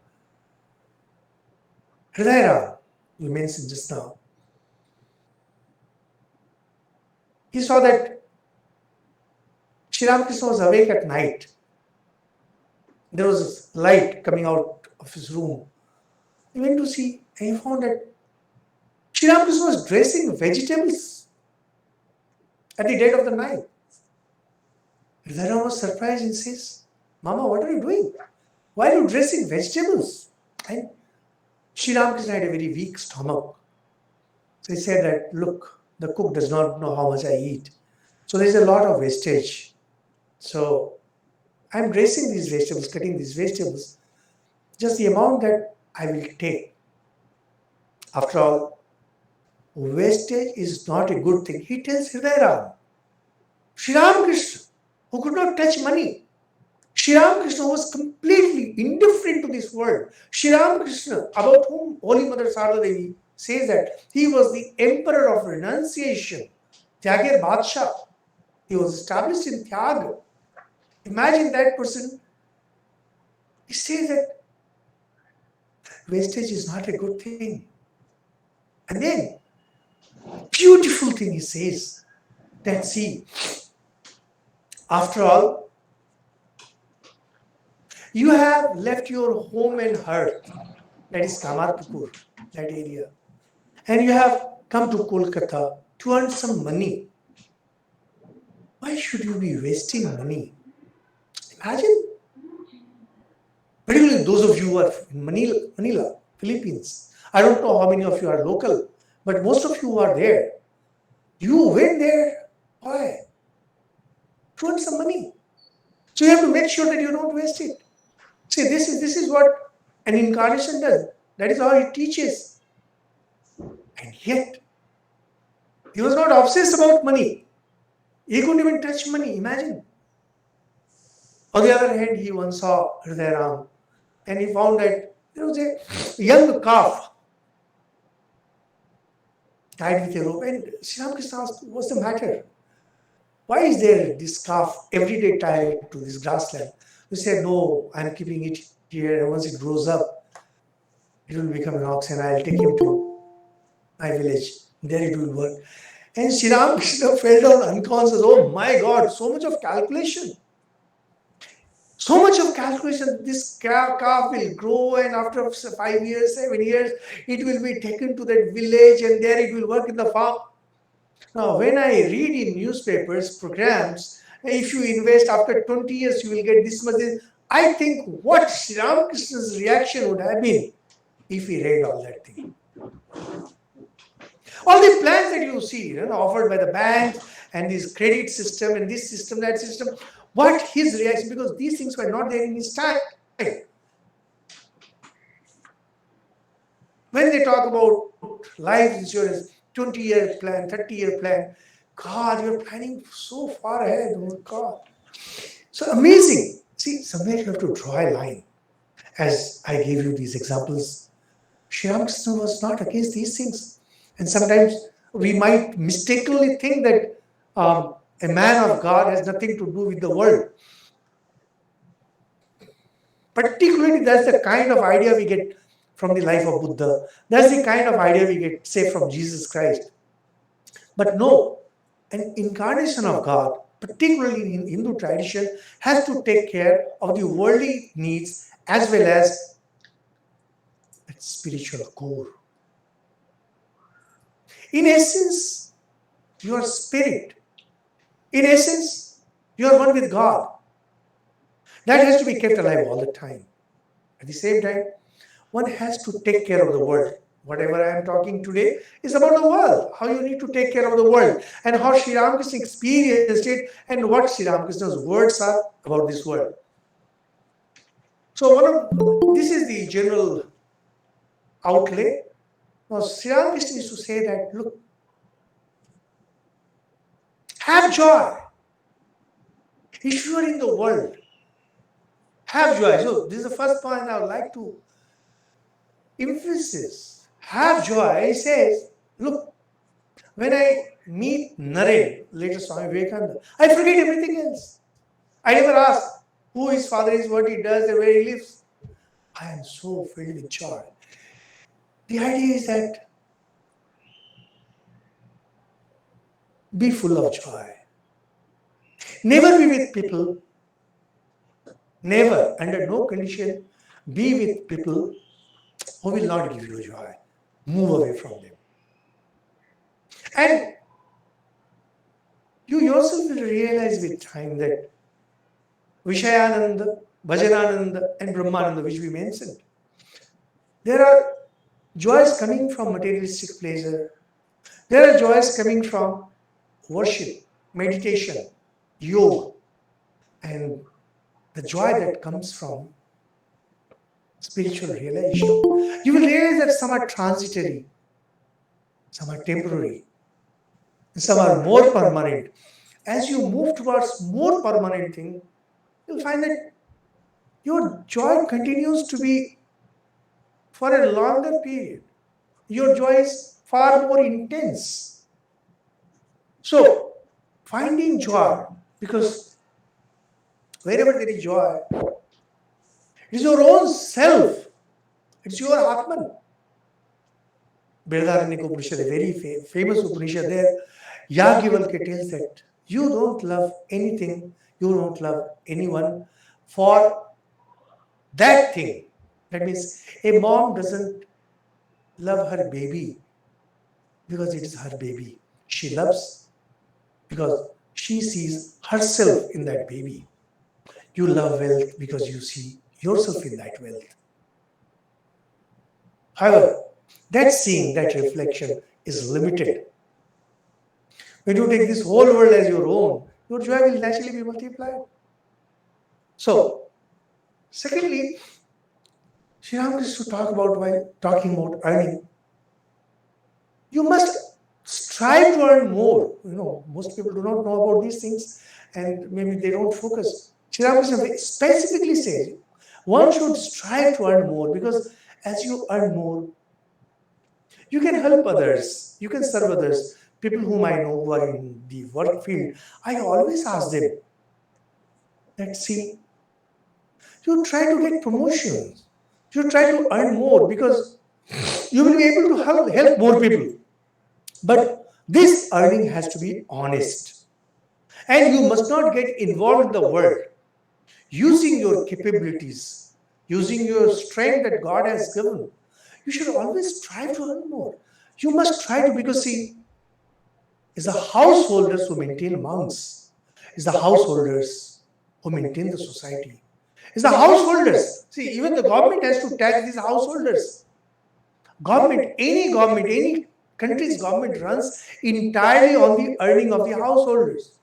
Hridayara, we mentioned just now, he saw that Sri Ramakrishna was awake at night. There was light coming out of his room. He went to see and he found that Sri Ramakrishna was dressing vegetables at the dead of the night. Hridayara was surprised and says, Mama, what are you doing? Why are you dressing vegetables? And Sri Ramakrishna had a very weak stomach. So he said that, look, the cook does not know how much I eat. So there is a lot of wastage. So I'm dressing these vegetables, cutting these vegetables, just the amount that I will take. After all, wastage is not a good thing. He tells Hridayara, Sri Ramakrishna, who could not touch money. Sri Ramakrishna was completely indifferent to this world. Sri Ramakrishna, about whom Holy Mother Sarada Devi says that he was the emperor of renunciation, Tyagir Badshah. He was established in Tyag. Imagine that person. He says that wastage is not a good thing. And then, beautiful thing he says, that see, after all, you have left your home and hearth, that is Kamarpukur, that area, and you have come to Kolkata to earn some money. Why should you be wasting money? Imagine. Particularly those of you who are in Manila, Philippines. I don't know how many of you are local, But most of you are there. You went there. Why? To earn some money. So you have to make sure that you don't waste it. See, this is what an incarnation does. That is how it teaches. And yet, he was not obsessed about money. He couldn't even touch money. Imagine. On the other hand, he once saw Ram, and he found that there was a young calf tied with a rope. And Sri Ramakrishna asked, what's the matter? Why is there this calf every day tied to this grassland? He said, no, I'm keeping it here, and once it grows up, it will become an ox, and I'll take him to my village. There it will work. And Sri Ramakrishna fell down unconscious. Oh my God, so much of calculation. So much of calculation. This calf will grow, and after 5 years, 7 years, it will be taken to that village, and there it will work in the farm. Now, when I read in newspapers, programs, if you invest after 20 years, you will get this much. I think what Sri Ramakrishna's reaction would have been if he read all that thing. All the plans that you see, offered by the banks and this credit system and this system, that system, what his reaction, because these things were not there in his time. When they talk about life insurance, 20-year plan, 30-year plan, God, you're planning so far ahead, oh God. So amazing. See, somewhere you have to draw a line. As I gave you these examples, Sri Ramakrishna was not against these things. And sometimes we might mistakenly think that a man of God has nothing to do with the world. Particularly, that's the kind of idea we get from the life of Buddha. That's the kind of idea we get, say, from Jesus Christ. But no, an incarnation of God, particularly in Hindu tradition, has to take care of the worldly needs as well as its spiritual core. In essence, your spirit. In essence, you are one with God. That has to be kept alive all the time. At the same time, one has to take care of the world. Whatever I am talking today is about the world, how you need to take care of the world, and how Sri Ramakrishna experienced it, and what Sri Ramakrishna's words are about this world. So this is the general outlay. Now, Sri Ramakrishna used to say that, look, have joy. If you are in the world, have joy. So this is the first point I would like to emphasize. Have joy. He says, look, when I meet Naren, later Swami Vivekananda, I forget everything else. I never ask who his father is, what he does, and where he lives. I am so filled with joy. The idea is that be full of joy. Never be with people. Never, under no condition, be with people who will not give you joy. Move away from them. And you yourself will realize with time that Vishayananda, Bhajanananda, and Brahmananda, which we mentioned, there are joys coming from materialistic pleasure. There are joys coming from worship, meditation, yoga, and the joy that comes from spiritual realization. You will realize that some are transitory, some are temporary, and some are more permanent. As you move towards more permanent thing, you'll find that your joy continues to be for a longer period. Your joy is far more intense. So, finding joy, because wherever there is joy, it is your own self. It's your Atman. Brihadaranyaka Upanishad, a very famous Upanishad there, Yagyavalkya tells that you don't love anything, you don't love anyone for that thing. That means a mom doesn't love her baby because it is her baby. She loves because she sees herself in that baby. You love wealth because you see yourself in that wealth. However, that seeing, that reflection is limited. When you take this whole world as your own, your joy will naturally be multiplied. So, secondly, Sri Ramakrishna talk about while talking about earning. You must strive to earn more. Most people do not know about these things and maybe they don't focus. Sri Ramakrishna specifically says one should strive to earn more because as you earn more, you can help others, you can serve others. People whom I know who are in the work field, I always ask them that see, you try to get promotions, you try to earn more because you will be able to help more people. But this earning has to be honest. And you must not get involved in the world using your capabilities, using your strength that God has given. You should always strive to earn more. You must try to, because see, it's the householders who maintain monks. It's the householders who maintain the society. It's the householders. See, even the government has to tax these householders. Any country's government runs entirely on the earning of the householders.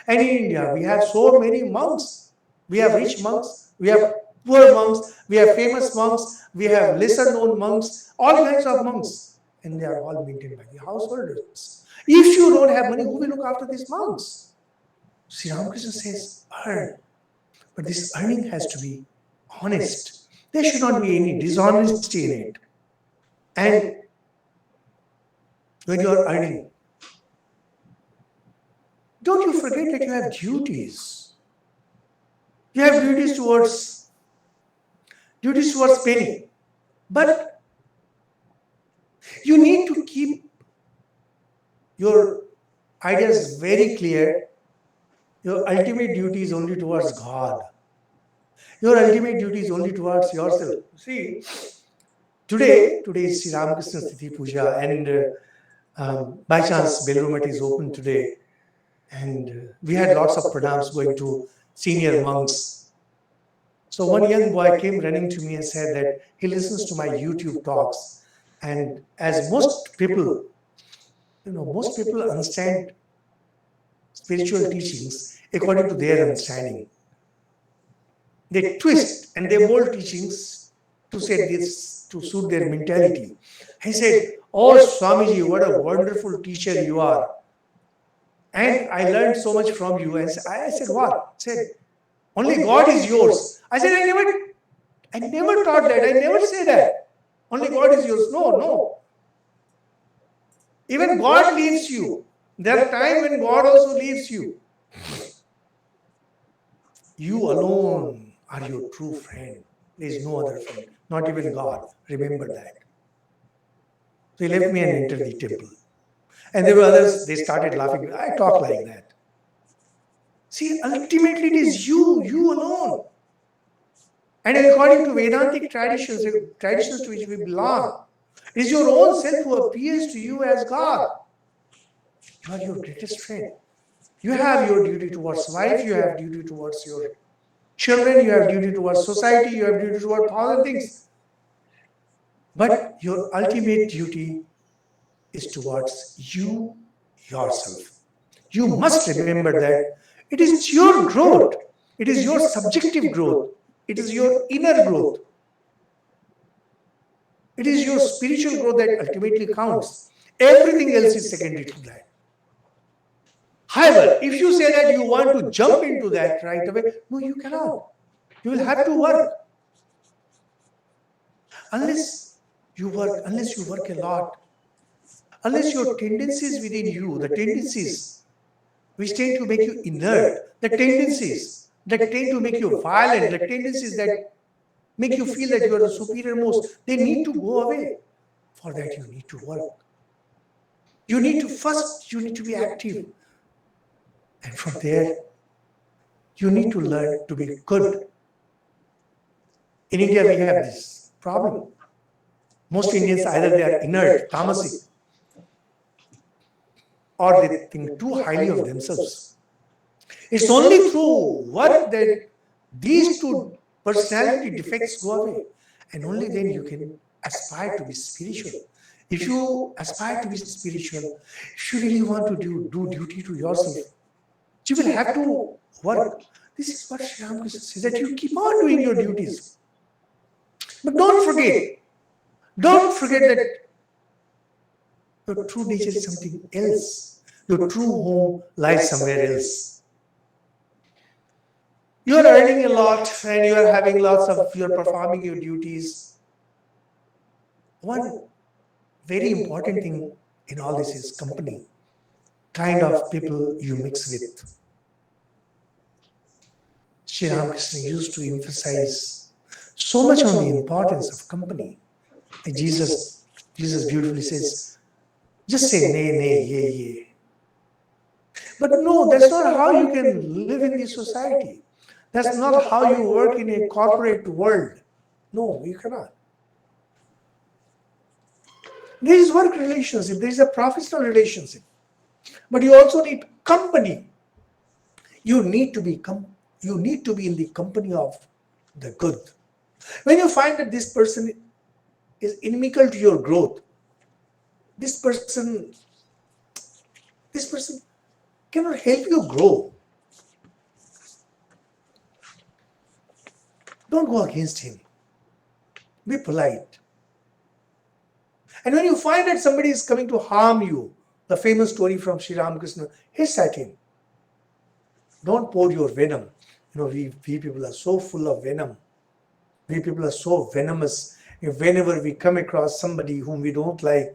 And in India, we have so many monks. We have rich monks, we have poor monks, we have famous monks, we have lesser known monks, all kinds of monks. And they are all maintained by the householders. If you don't have money, who will look after these monks? Sri Ramakrishna says, earn. But this earning has to be honest. There should not be any dishonesty in it. And when you are earning, don't you forget that you have duties. You have duties towards penny. But you need to keep your ideas very clear. Your ultimate duty is only towards God. Your ultimate duty is only towards yourself. See, today is Sri Ramakrishna's Tithi Puja, and by chance Belur is open today, and we had lots of pranams going to senior monks. So one young boy came running to me and said that he listens to my YouTube talks, and as most people understand spiritual teachings according to their understanding. They twist and they mold teachings to say this, to suit their mentality. He said, "Oh Swamiji, what a wonderful teacher you are. And I learned so much from you." And I said, "What?" He said, "Only God is yours." I said, I never taught that. I never say that. Only God is yours. No. Even God leaves you. There are times when God also leaves you. You alone are your true friend. There is no other friend. Not even God. Remember that. So he left me and entered the temple. And there were others, they started laughing. I talk like that. See, ultimately it is you alone. And according to Vedantic traditions, the traditions to which we belong, it is your own self who appears to you as God. You are your greatest friend. You have your duty towards life, you have duty towards your children, you have duty towards society, you have duty towards other things. But your ultimate duty is towards you yourself. You must remember that it is your growth, it is your subjective growth, it is your inner growth, it is your spiritual growth that ultimately counts. Everything else is secondary to that. However, if you say that you want to jump into that right away, no, you cannot. You will have to work. Unless you work a lot, unless your tendencies within you, the tendencies which tend to make you inert, the tendencies that tend to make you violent, the tendencies that make you feel that you are the superior most, they need to go away. For that you need to work. You need to be active. And from there, you need to learn to be good. In India, we have this problem. Most Indians, either they are inert, tamasic, or they think too highly of themselves. It's only through work that these two personality defects go away. And only then you can aspire to be spiritual. If you aspire to be spiritual, if you really want to do duty to yourself, you will have to work. This is what Sri Ramakrishna says, that you keep on doing your duties. But don't forget that your true nature is something else. Your true home lies somewhere else. You are earning a lot and you are having you're performing your duties. One very important thing in all this is company, kind of people you mix with. Sri Ramakrishna used to emphasize so much on the importance of company. And Jesus beautifully says, just say nay, nay, yea, yea. But no, that's not how you can live in this society. That's not how you work in a corporate world. No, you cannot. There is work relationship, there is a professional relationship. But you also need company. You need to be in the company of the good. When you find that this person is inimical to your growth, this person cannot help you grow. Don't go against him. Be polite. And when you find that somebody is coming to harm you, the famous story from Sri Ramakrishna, hiss at him. Don't pour your venom. We people are so full of venom. We people are so venomous. Whenever we come across somebody whom we don't like,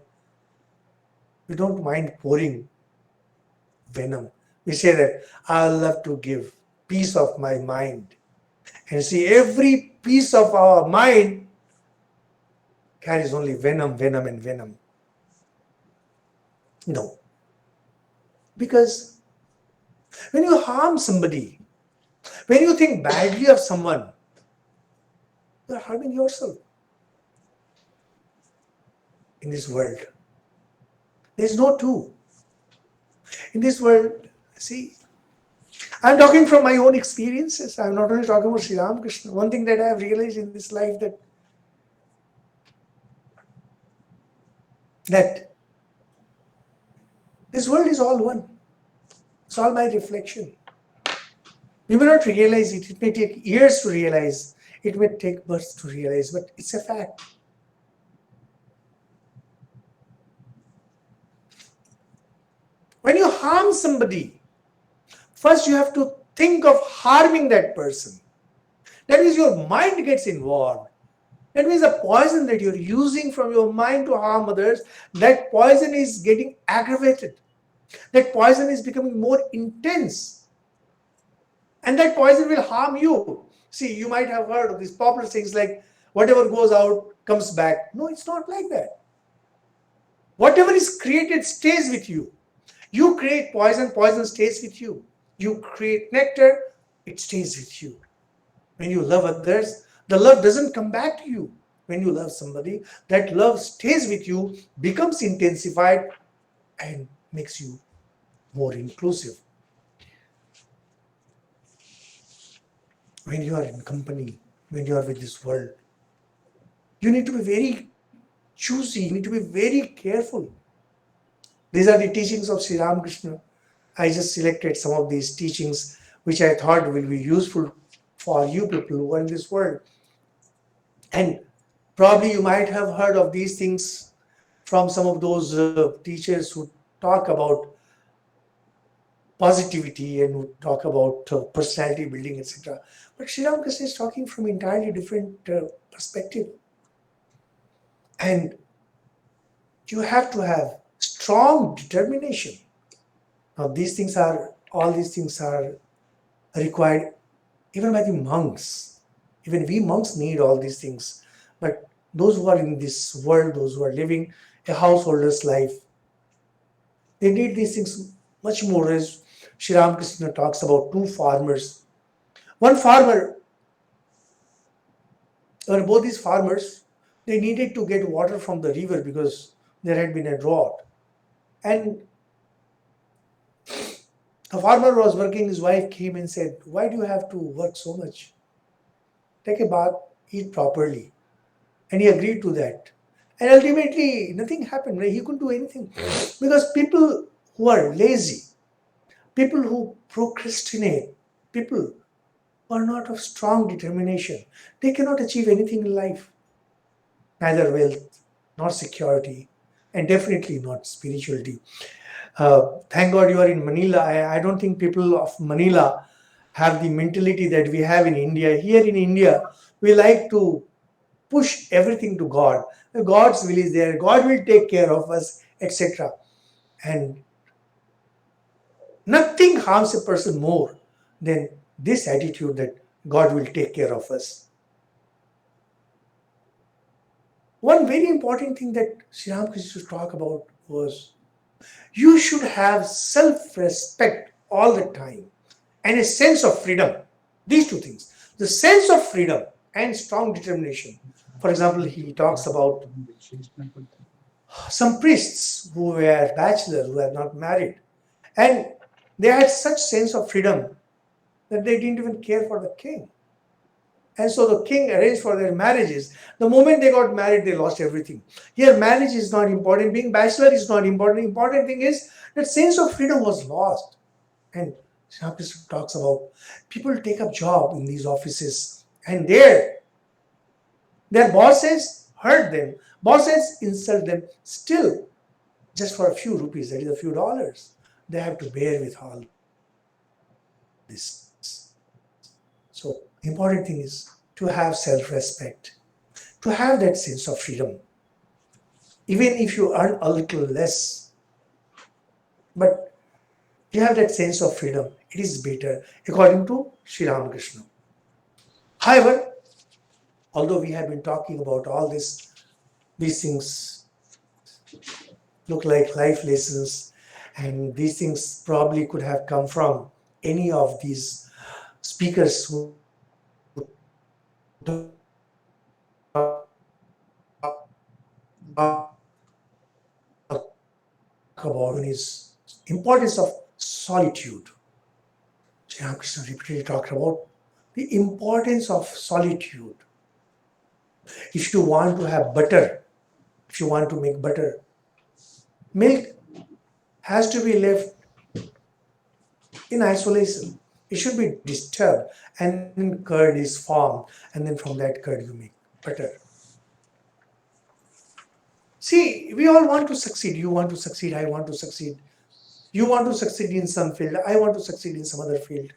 we don't mind pouring venom. We say that I love to give peace of my mind. And see, every piece of our mind carries only venom, venom, and venom. No. Because when you harm somebody, when you think badly of someone, you are harming yourself. In this world, there is no two. In this world, see, I'm talking from my own experiences. I'm not only talking about Sri Ramakrishna. One thing that I have realized in this life that this world is all one. It's all my reflection. We may not realize it. It may take years to realize. It may take birth to realize, but it's a fact. When you harm somebody, first you have to think of harming that person. That means your mind gets involved. That means the poison that you're using from your mind to harm others, that poison is getting aggravated. That poison is becoming more intense. And that poison will harm you. See, you might have heard of these popular things like, whatever goes out comes back. No, it's not like that. Whatever is created stays with you. You create poison, poison stays with you. You create nectar, it stays with you. When you love others, the love doesn't come back to you. When you love somebody, that love stays with you, becomes intensified, and makes you more inclusive. When you are in company, when you are with this world, you need to be very choosy, you need to be very careful. These are the teachings of Sri Ramakrishna. I just selected some of these teachings which I thought will be useful for you people who are in this world. And probably you might have heard of these things from some of those teachers who talk about positivity and who talk about personality building, etc. But Sri Ramakrishna is talking from entirely different perspective. And you have to have strong determination. Now all these things are required even by the monks. Even we monks need all these things. But those who are in this world, those who are living a householder's life, they need these things much more. As Sri Ramakrishna talks about two farmers. One farmer, or both these farmers, they needed to get water from the river because there had been a drought. And a farmer was working, his wife came and said, "Why do you have to work so much? Take a bath, eat properly." And he agreed to that. And ultimately, nothing happened. Right? He couldn't do anything because people who are lazy, people who procrastinate, people who are not of strong determination, they cannot achieve anything in life, neither wealth nor security, and definitely not spirituality. Thank God you are in Manila. I don't think people of Manila have the mentality that we have in India. Here in India, we like to push everything to God. God's will is there. God will take care of us, etc. And nothing harms a person more than this attitude that God will take care of us. One very important thing that Sri Ramakrishna used to talk about was you should have self-respect all the time and a sense of freedom. These two things, the sense of freedom and strong determination. For example, he talks about some priests who were bachelors, who were not married, and they had such sense of freedom that they didn't even care for the king. And so the king arranged for their marriages. The moment they got married, they lost everything. Here, marriage is not important. Being bachelor is not important. Important thing is that sense of freedom was lost. And Sri Ramakrishna talks about people take up job in these offices, and their bosses hurt them, bosses insult them. Still, just for a few rupees, that is a few dollars, they have to bear with all this. So, important thing is to have self-respect, to have that sense of freedom, even if you earn a little less, but you have that sense of freedom. It is better, according to Sri Ramakrishna. However, although we have been talking about all this, these things look like life lessons, and these things probably could have come from any of these speakers who talk about is importance of solitude. Sri Ramakrishna repeatedly talked about the importance of solitude. If you want to have butter, if you want to make butter, milk has to be left in isolation. It should be disturbed, and then curd is formed, and then from that curd you make butter. See, we all want to succeed. You want to succeed, I want to succeed. You want to succeed in some field, I want to succeed in some other field.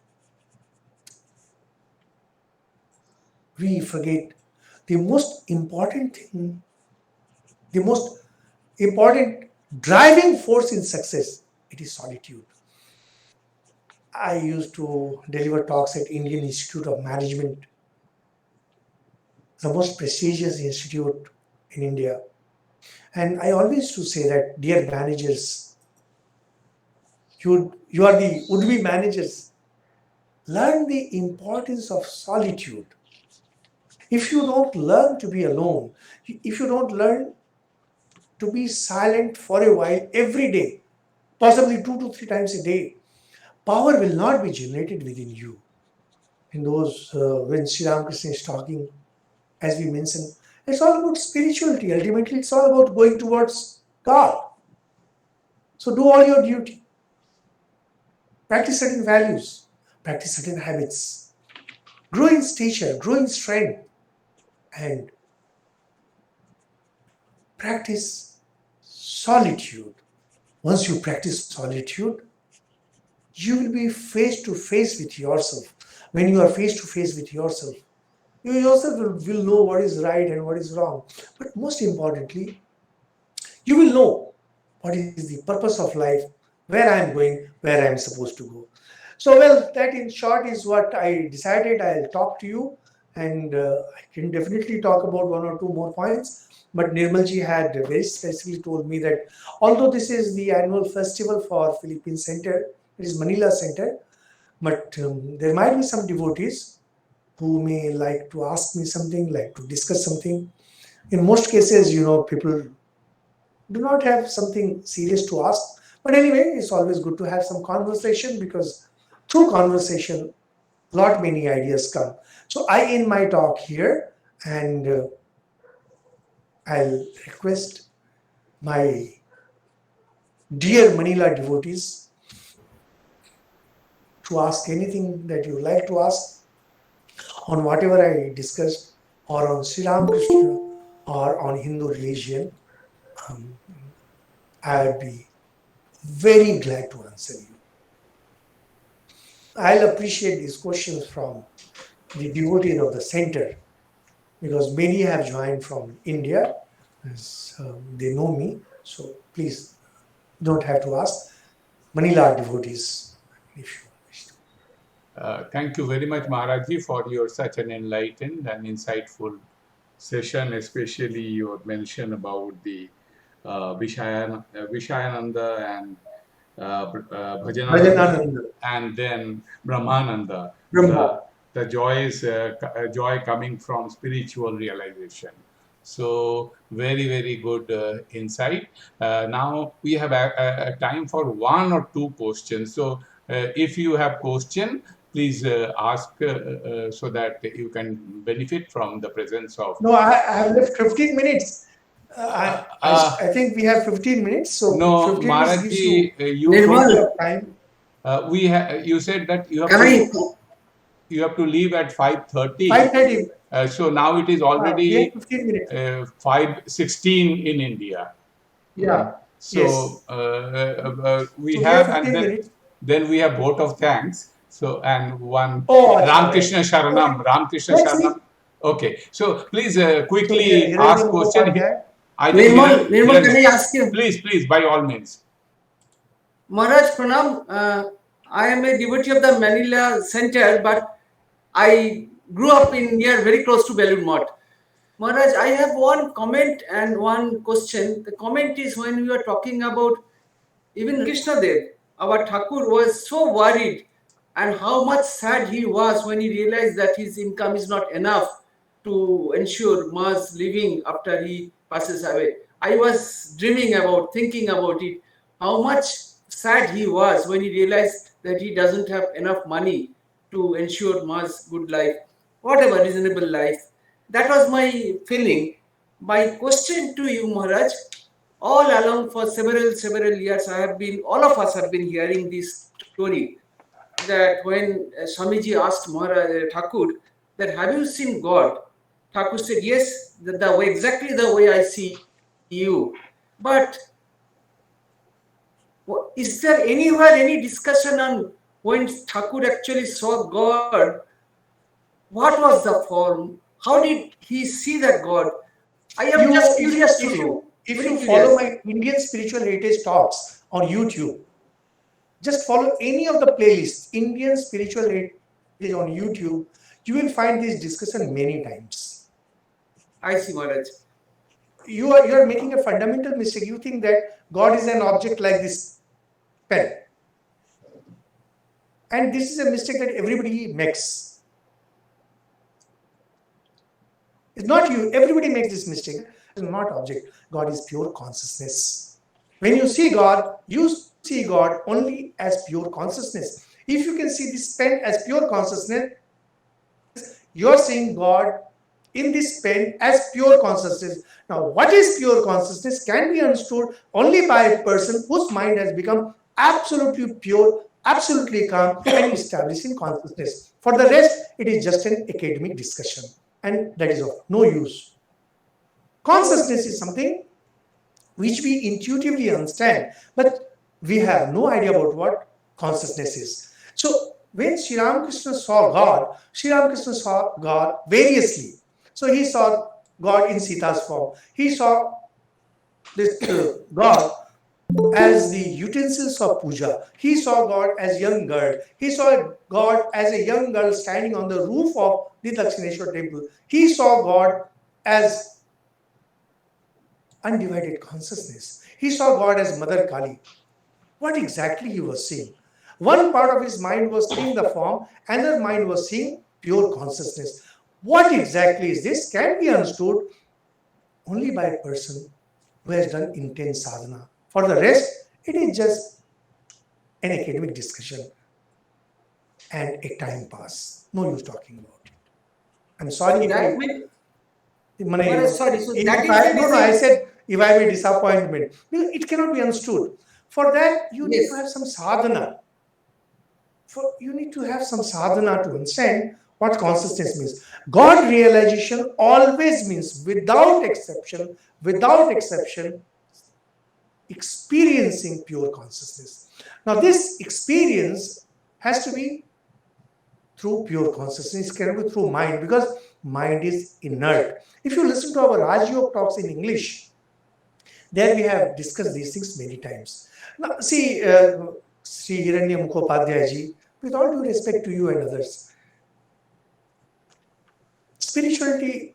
We forget the most important thing, the most important driving force in success. It is solitude. I used to deliver talks at Indian Institute of Management, the most prestigious institute in India. And I always used to say that, dear managers, you are the would-be managers. Learn the importance of solitude. If you don't learn to be alone, if you don't learn to be silent for a while every day, possibly 2 to 3 times a day, power will not be generated within you. In those, when Sri Ramakrishna is talking, as we mentioned, it's all about spirituality. Ultimately, it's all about going towards God. So do all your duty. Practice certain values, practice certain habits, grow in stature, grow in strength, and practice solitude. Once you practice solitude, you will be face to face with yourself. When you are face to face with yourself, you yourself will know what is right and what is wrong. But most importantly, you will know what is the purpose of life, where I am going, where I am supposed to go. So, well, that in short is what I decided. I'll talk to you, and I can definitely talk about one or two more points. But Nirmalji had very specifically told me that although this is the annual festival for Philippine Center, it is Manila Center, but there might be some devotees who may like to ask me something, like to discuss something. In most cases, people do not have something serious to ask. But anyway, it's always good to have some conversation, because through conversation, lot many ideas come. So I end my talk here, and I'll request my dear Manila devotees to ask anything that you like to ask on whatever I discussed, or on Sri Ramakrishna, or on Hindu religion. Um, I'd be very glad to answer you. I'll appreciate these questions from the devotees of the center, because many have joined from India. They know me, so please don't have to ask. Manila devotees, if you wish to. Thank you very much, Maharaji, for your such an enlightened and insightful session. Especially your mention about the Vishayananda and Bhajananda, Bhajanananda. and then Brahmananda. Brahma. The joy coming from spiritual realization. So very good insight. Now we have a time for one or two questions. So if you have question, please ask so that you can benefit from the presence of. No, I have left 15 minutes. I think we have 15 minutes. So No, 15 minutes gives you Maharajji, plenty of time. you said that you have Can I? you have to leave at 5:30. 5:30. So now it is We have already 15 minutes. 5:16 in India. Yeah. So Yes. we So we have, have and 15 minutes. then we have vote of thanks. So, and one Oh, Ramakrishna right. Sharanam, Ramakrishna Let's see. Sharanam. Okay, so please So quickly here is ask the question. Mukhopadhyay. I think Nirmal, can I ask you? Please, by all means. Maharaj Pranam, I am a devotee of the Manila Center, but I grew up in near very close to Belur Mott. Maharaj, I have one comment and one question. The comment is when we were talking about even Krishna Dev, our Thakur was so worried and how much sad he was when he realized that his income is not enough to ensure Ma's living after he passes away. I was dreaming about, thinking about it, how much sad he was when he realized that he doesn't have enough money to ensure Ma's good life, whatever reasonable life. That was my feeling. My question to you, Maharaj, all along for several years, all of us have been hearing this story that when Swamiji asked Maharaj Thakur that have you seen God? Thakur said yes, the way exactly the way I see you. But is there anywhere any discussion on when Thakur actually saw God? What was the form? How did he see that God? I am just curious to know. If Very you curious. follow my Indian Spiritual Heritage Talks on YouTube, just follow any of the playlists, Indian Spiritual Heritage on YouTube, you will find this discussion many times. I see, Maharaj. You are making a fundamental mistake. You think that God is an object like this pen. And this is a mistake that everybody makes. It's not you. Everybody makes this mistake. It's not object. God is pure consciousness. When you see God, you see God only as pure consciousness. If you can see this pen as pure consciousness, you are seeing God in this pen as pure consciousness. Now, what is pure consciousness can be understood only by a person whose mind has become absolutely pure, absolutely calm, and established in consciousness. For the rest, it is just an academic discussion, and that is of no use. Consciousness is something which we intuitively understand, but we have no idea about what consciousness is. So, when Sri Ramakrishna saw God, Sri Ramakrishna saw God variously. So, he saw God in Sita's form. He saw this God as the utensils of puja. He saw God as young girl. He saw God as a young girl standing on the roof of the Dakshineshwar temple. He saw God as undivided consciousness. He saw God as Mother Kali. What exactly he was seeing? One part of his mind was seeing the form, another mind was seeing pure consciousness. What exactly is this can be understood only by a person who has done intense sadhana. For the rest, it is just an academic discussion and a time pass. No use talking about it. I'm sorry if That I means Maharaj, sorry. So that is I, the no, no, I reason. said if I may disappointment, because it cannot be understood. For that, you need to have some sadhana. You need to have some sadhana to understand what consciousness means. God realization always means, without exception, experiencing pure consciousness. Now, this experience has to be through pure consciousness, it cannot be through mind, because mind is inert. If you listen to our Raj Yoga talks in English, there we have discussed these things many times. Now, see, Sri Hiranya Mukhopadhyay ji, with all due respect to you and others, spirituality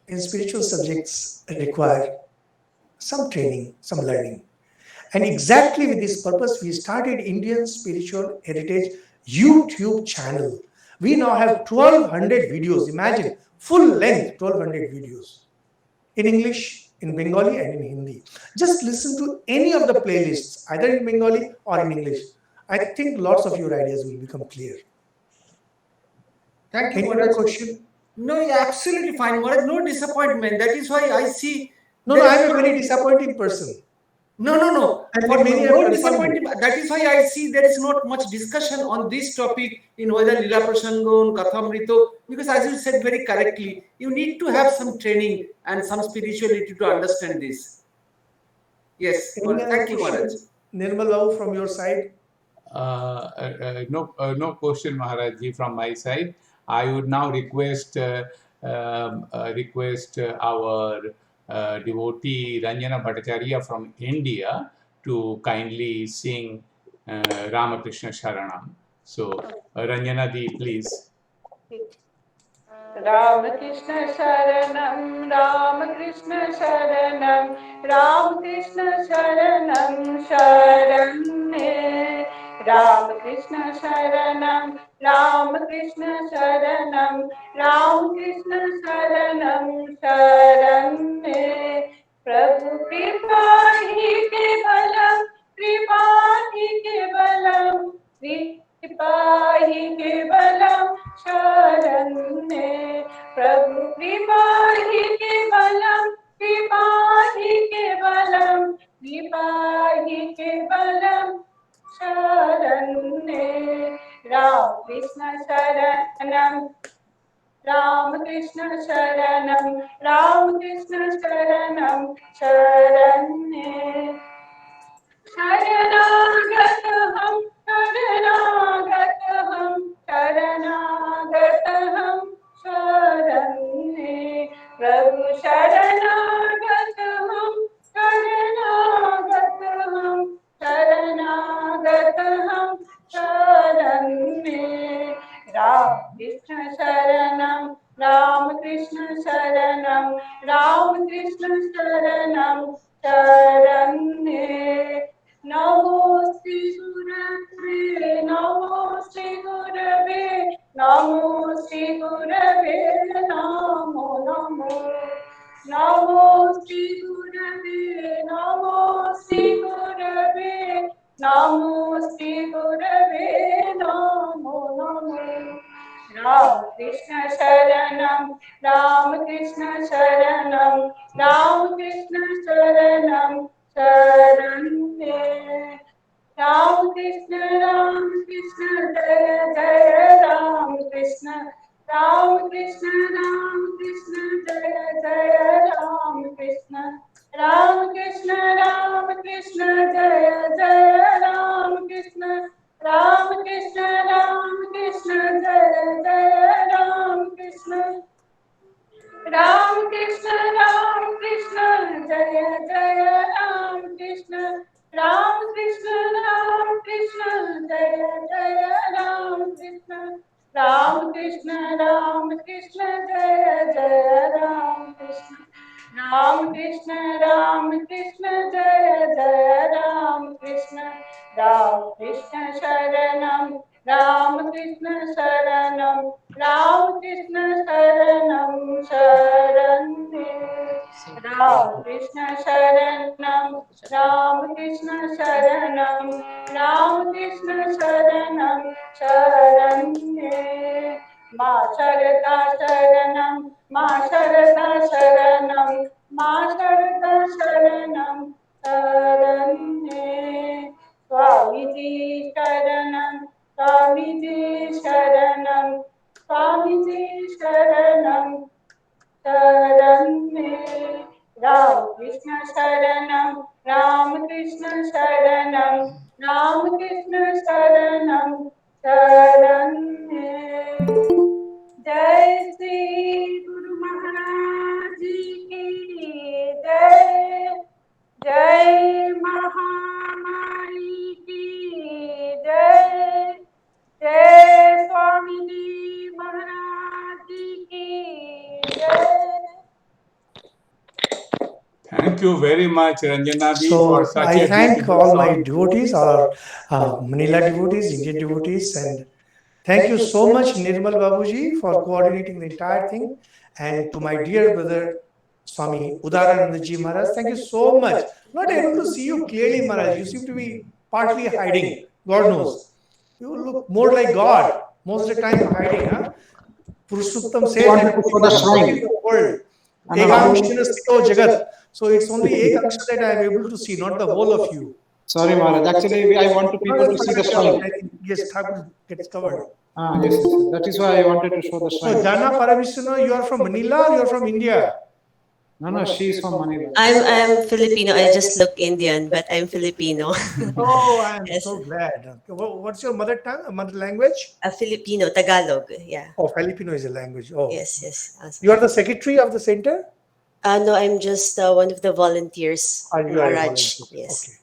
and spiritual subjects require some training, some learning. And exactly with this purpose, we started Indian Spiritual Heritage YouTube channel. We now have 1200 videos. Imagine, full length 1200 videos in English, in Bengali, and in Hindi. Just listen to any of the playlists, either in Bengali or in English. I think lots of your ideas will become clear. Thank you, Any Maharaj. other question? No, yeah, absolutely fine, Maharaj. No disappointment. That is why I see. No, no, I'm a very disappointing person. No. And For many have no confirmed disappointing. That is why I see there is not much discussion on this topic in whether Lila Prasangon, Kathamrito, because as you said very correctly, you need to have some training and some spirituality to understand this. Yes, Any Maharaj. other Thank you, Maharaj. question? Nirmal Babu, from your side? No question, Maharajji, from my side. I would now request our devotee Ranjana Bhattacharya from India to kindly sing Ramakrishna Sharanam. So, Ranjana Di, please. Ramakrishna Sharanam, Ramakrishna Sharanam, Ramakrishna Sharanam, Sharanye. Ramakrishna Sharanam, Ramakrishna Sharanam, Ramakrishna Sharanam, Sharanye. Prabhu Kripa hi kevalam, Kripa hi kevalam, Kripa hi kevalam, शरण्ये प्रभु कृपा ही केवलम कृपा ही केवलम कृपा ही केवलम शरण्ये राम कृष्ण शरणम राम कृष्ण शरणम राम कृष्ण शरणम शरण्ये शरणागत हम शरणागत हम शरणागत हम शरण्ये प्रभु शरणागत हम शरणागत हम शरणागत हम शरण्ये राम कृष्ण शरणम राम कृष्ण शरणम राम कृष्ण शरणम शरण्ये नमो श्री गुरवे नमो श्री गुरवे नमो श्री गुरवे नमो नमो नमो श्री गुरवे नमो श्री गुरवे नमो श्री गुरवे नमो नमो राम कृष्ण शरणम राम कृष्ण शरणम राम कृष्ण शरणम शरण्ये राम कृष्ण जय जय राम कृष्ण जय जय राम कृष्ण जय जय राम कृष्ण जय जय राम कृष्ण राम कृष्ण जय जय राम कृष्ण जय जय राम कृष्ण राम कृष्ण जय जय राम कृष्ण राम कृष्ण जय जय राम कृष्ण शरणम राम कृष्ण शरणम राम कृष्ण शरणम शरण्ये राम कृष्ण शरणम राम कृष्ण शरणम राम कृष्ण शरणम शरण्ये Ma Sharada Sharanam, Ma Sharada Sharanam, Ma Sharada Sharanam, Saranye. Swamiji Sharanam, Swamiji Sharanam, Swamiji Sharanam, Saranye. Ramakrishna Sharanam, Ramakrishna Sharanam, Ramakrishna Sharanam, Saranye. Jai Sri Guru Maharaj ki Jai. Jai Mahamari ki Jai. Jai Swamiji Maharaj ki Jai. Thank you very much, Ranjana Ji, So for such I a thank beautiful all my song. devotees, our Manila devotees, Indian devotees, and thank you so much, Nirmal Babuji, for coordinating the entire thing. And to my dear brother, Swami Udaranandaji Maharaj, thank you so much. Not able to see you clearly, Maharaj. You seem to be partly hiding. God knows. You look more like God. Most of the time you're hiding, huh? Purushottam I says that wanted to show the in shrine. the world. Am I Ekam audible? Shina Sthito Jagat. So it's only Ekaksha that I am able to see, not the whole of you. Sorry, Maharaj. Actually, I want No, people to see the shrine. I think, yes, Thakur gets covered. Yes, yes, yes. That is why I wanted to show the So shrine. Jana Paramishna, you are from Manila or you are from India? No, she is from Manila. I'm Filipino. I just look Indian, but I'm Filipino. Oh, I am Yes, so glad. Okay, what's your mother tongue, mother language? a Filipino, Tagalog. Yeah. Oh, Filipino is a language. Oh, Yes, yes. you are the secretary of the center? No, I'm just one of the volunteers. Or you are a Maharaj. volunteer? Yes.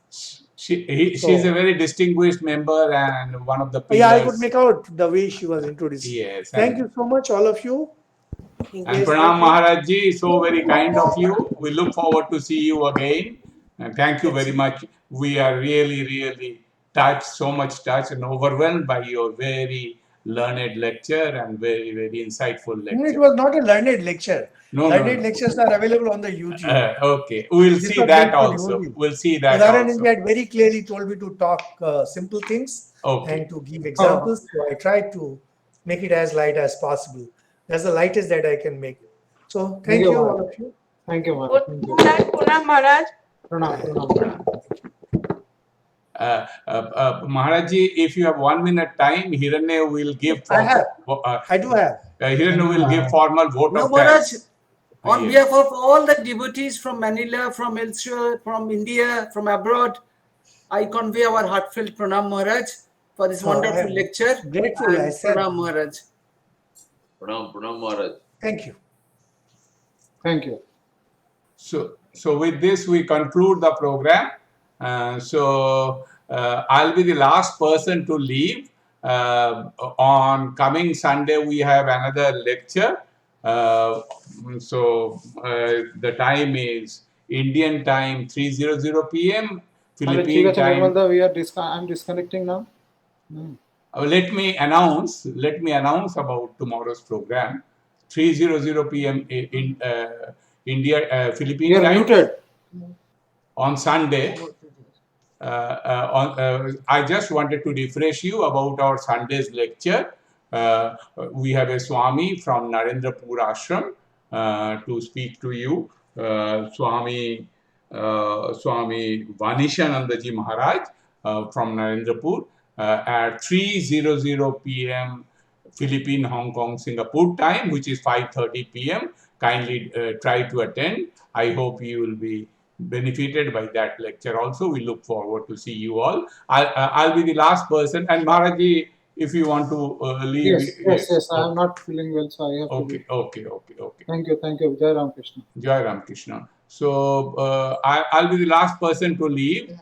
Okay. She's a very distinguished member and one of the Yeah, I could pillars. make out the way she was introduced. Yes, Thank you so much, all of you. Thank and you. Yes, Pranam thank you. Maharaj Ji, so very kind of you. We look forward to see you again. And thank you very Yes. much. We are really, really touched, so much touched and overwhelmed by your very learned lecture and very, very insightful No, it lecture. was not a learned lecture. No, Learned no. lectures are available on the YouTube. Okay, we'll These see are that meant for also. devotees. We'll see that Udaran also. India had very clearly told me to talk simple things Okay. and to give examples. So I tried to make it as light as possible. That's the lightest that I can make. So thank you, all of you. Thank you, Maharaj. Thank you. Punam Maharaj. Pranam, pranam. Maharaj Ji, if you have 1 minute time, Hiranya will give I have. I do have. Hiranya will give formal vote Now, of Maharaj, thanks. on Yes. behalf of all the devotees from Manila, from elsewhere, from India, from abroad, I convey our heartfelt pranam, Maharaj, for this I wonderful am lecture. grateful. I And said, pranam, Maharaj. Pranam Maharaj. thank you. Thank you. So with this, we conclude the program. I'll be the last person to leave. On coming Sunday, we have another lecture. The time is Indian time 3:00 p.m. Philippine time. I'm disconnecting now. Let me announce about tomorrow's program. 3:00 p.m. in India, Philippine You're time muted. on Sunday. I just wanted to refresh you about our Sunday's lecture. We have a Swami from Narendrapur Ashram to speak to you, Swami Vanishanandaji Maharaj from Narendrapur at 3:00 p.m. Philippine, Hong Kong, Singapore time, which is 5:30 p.m. Kindly try to attend. I hope you will be benefited by that lecture also. We look forward to see you all. I'll be the last person. And Maharaji, if you want to leave. Yes. I am not feeling well, so I have to leave. Okay. Thank you. Jai Ramakrishna. Jai Ramakrishna. So I'll be the last person to leave.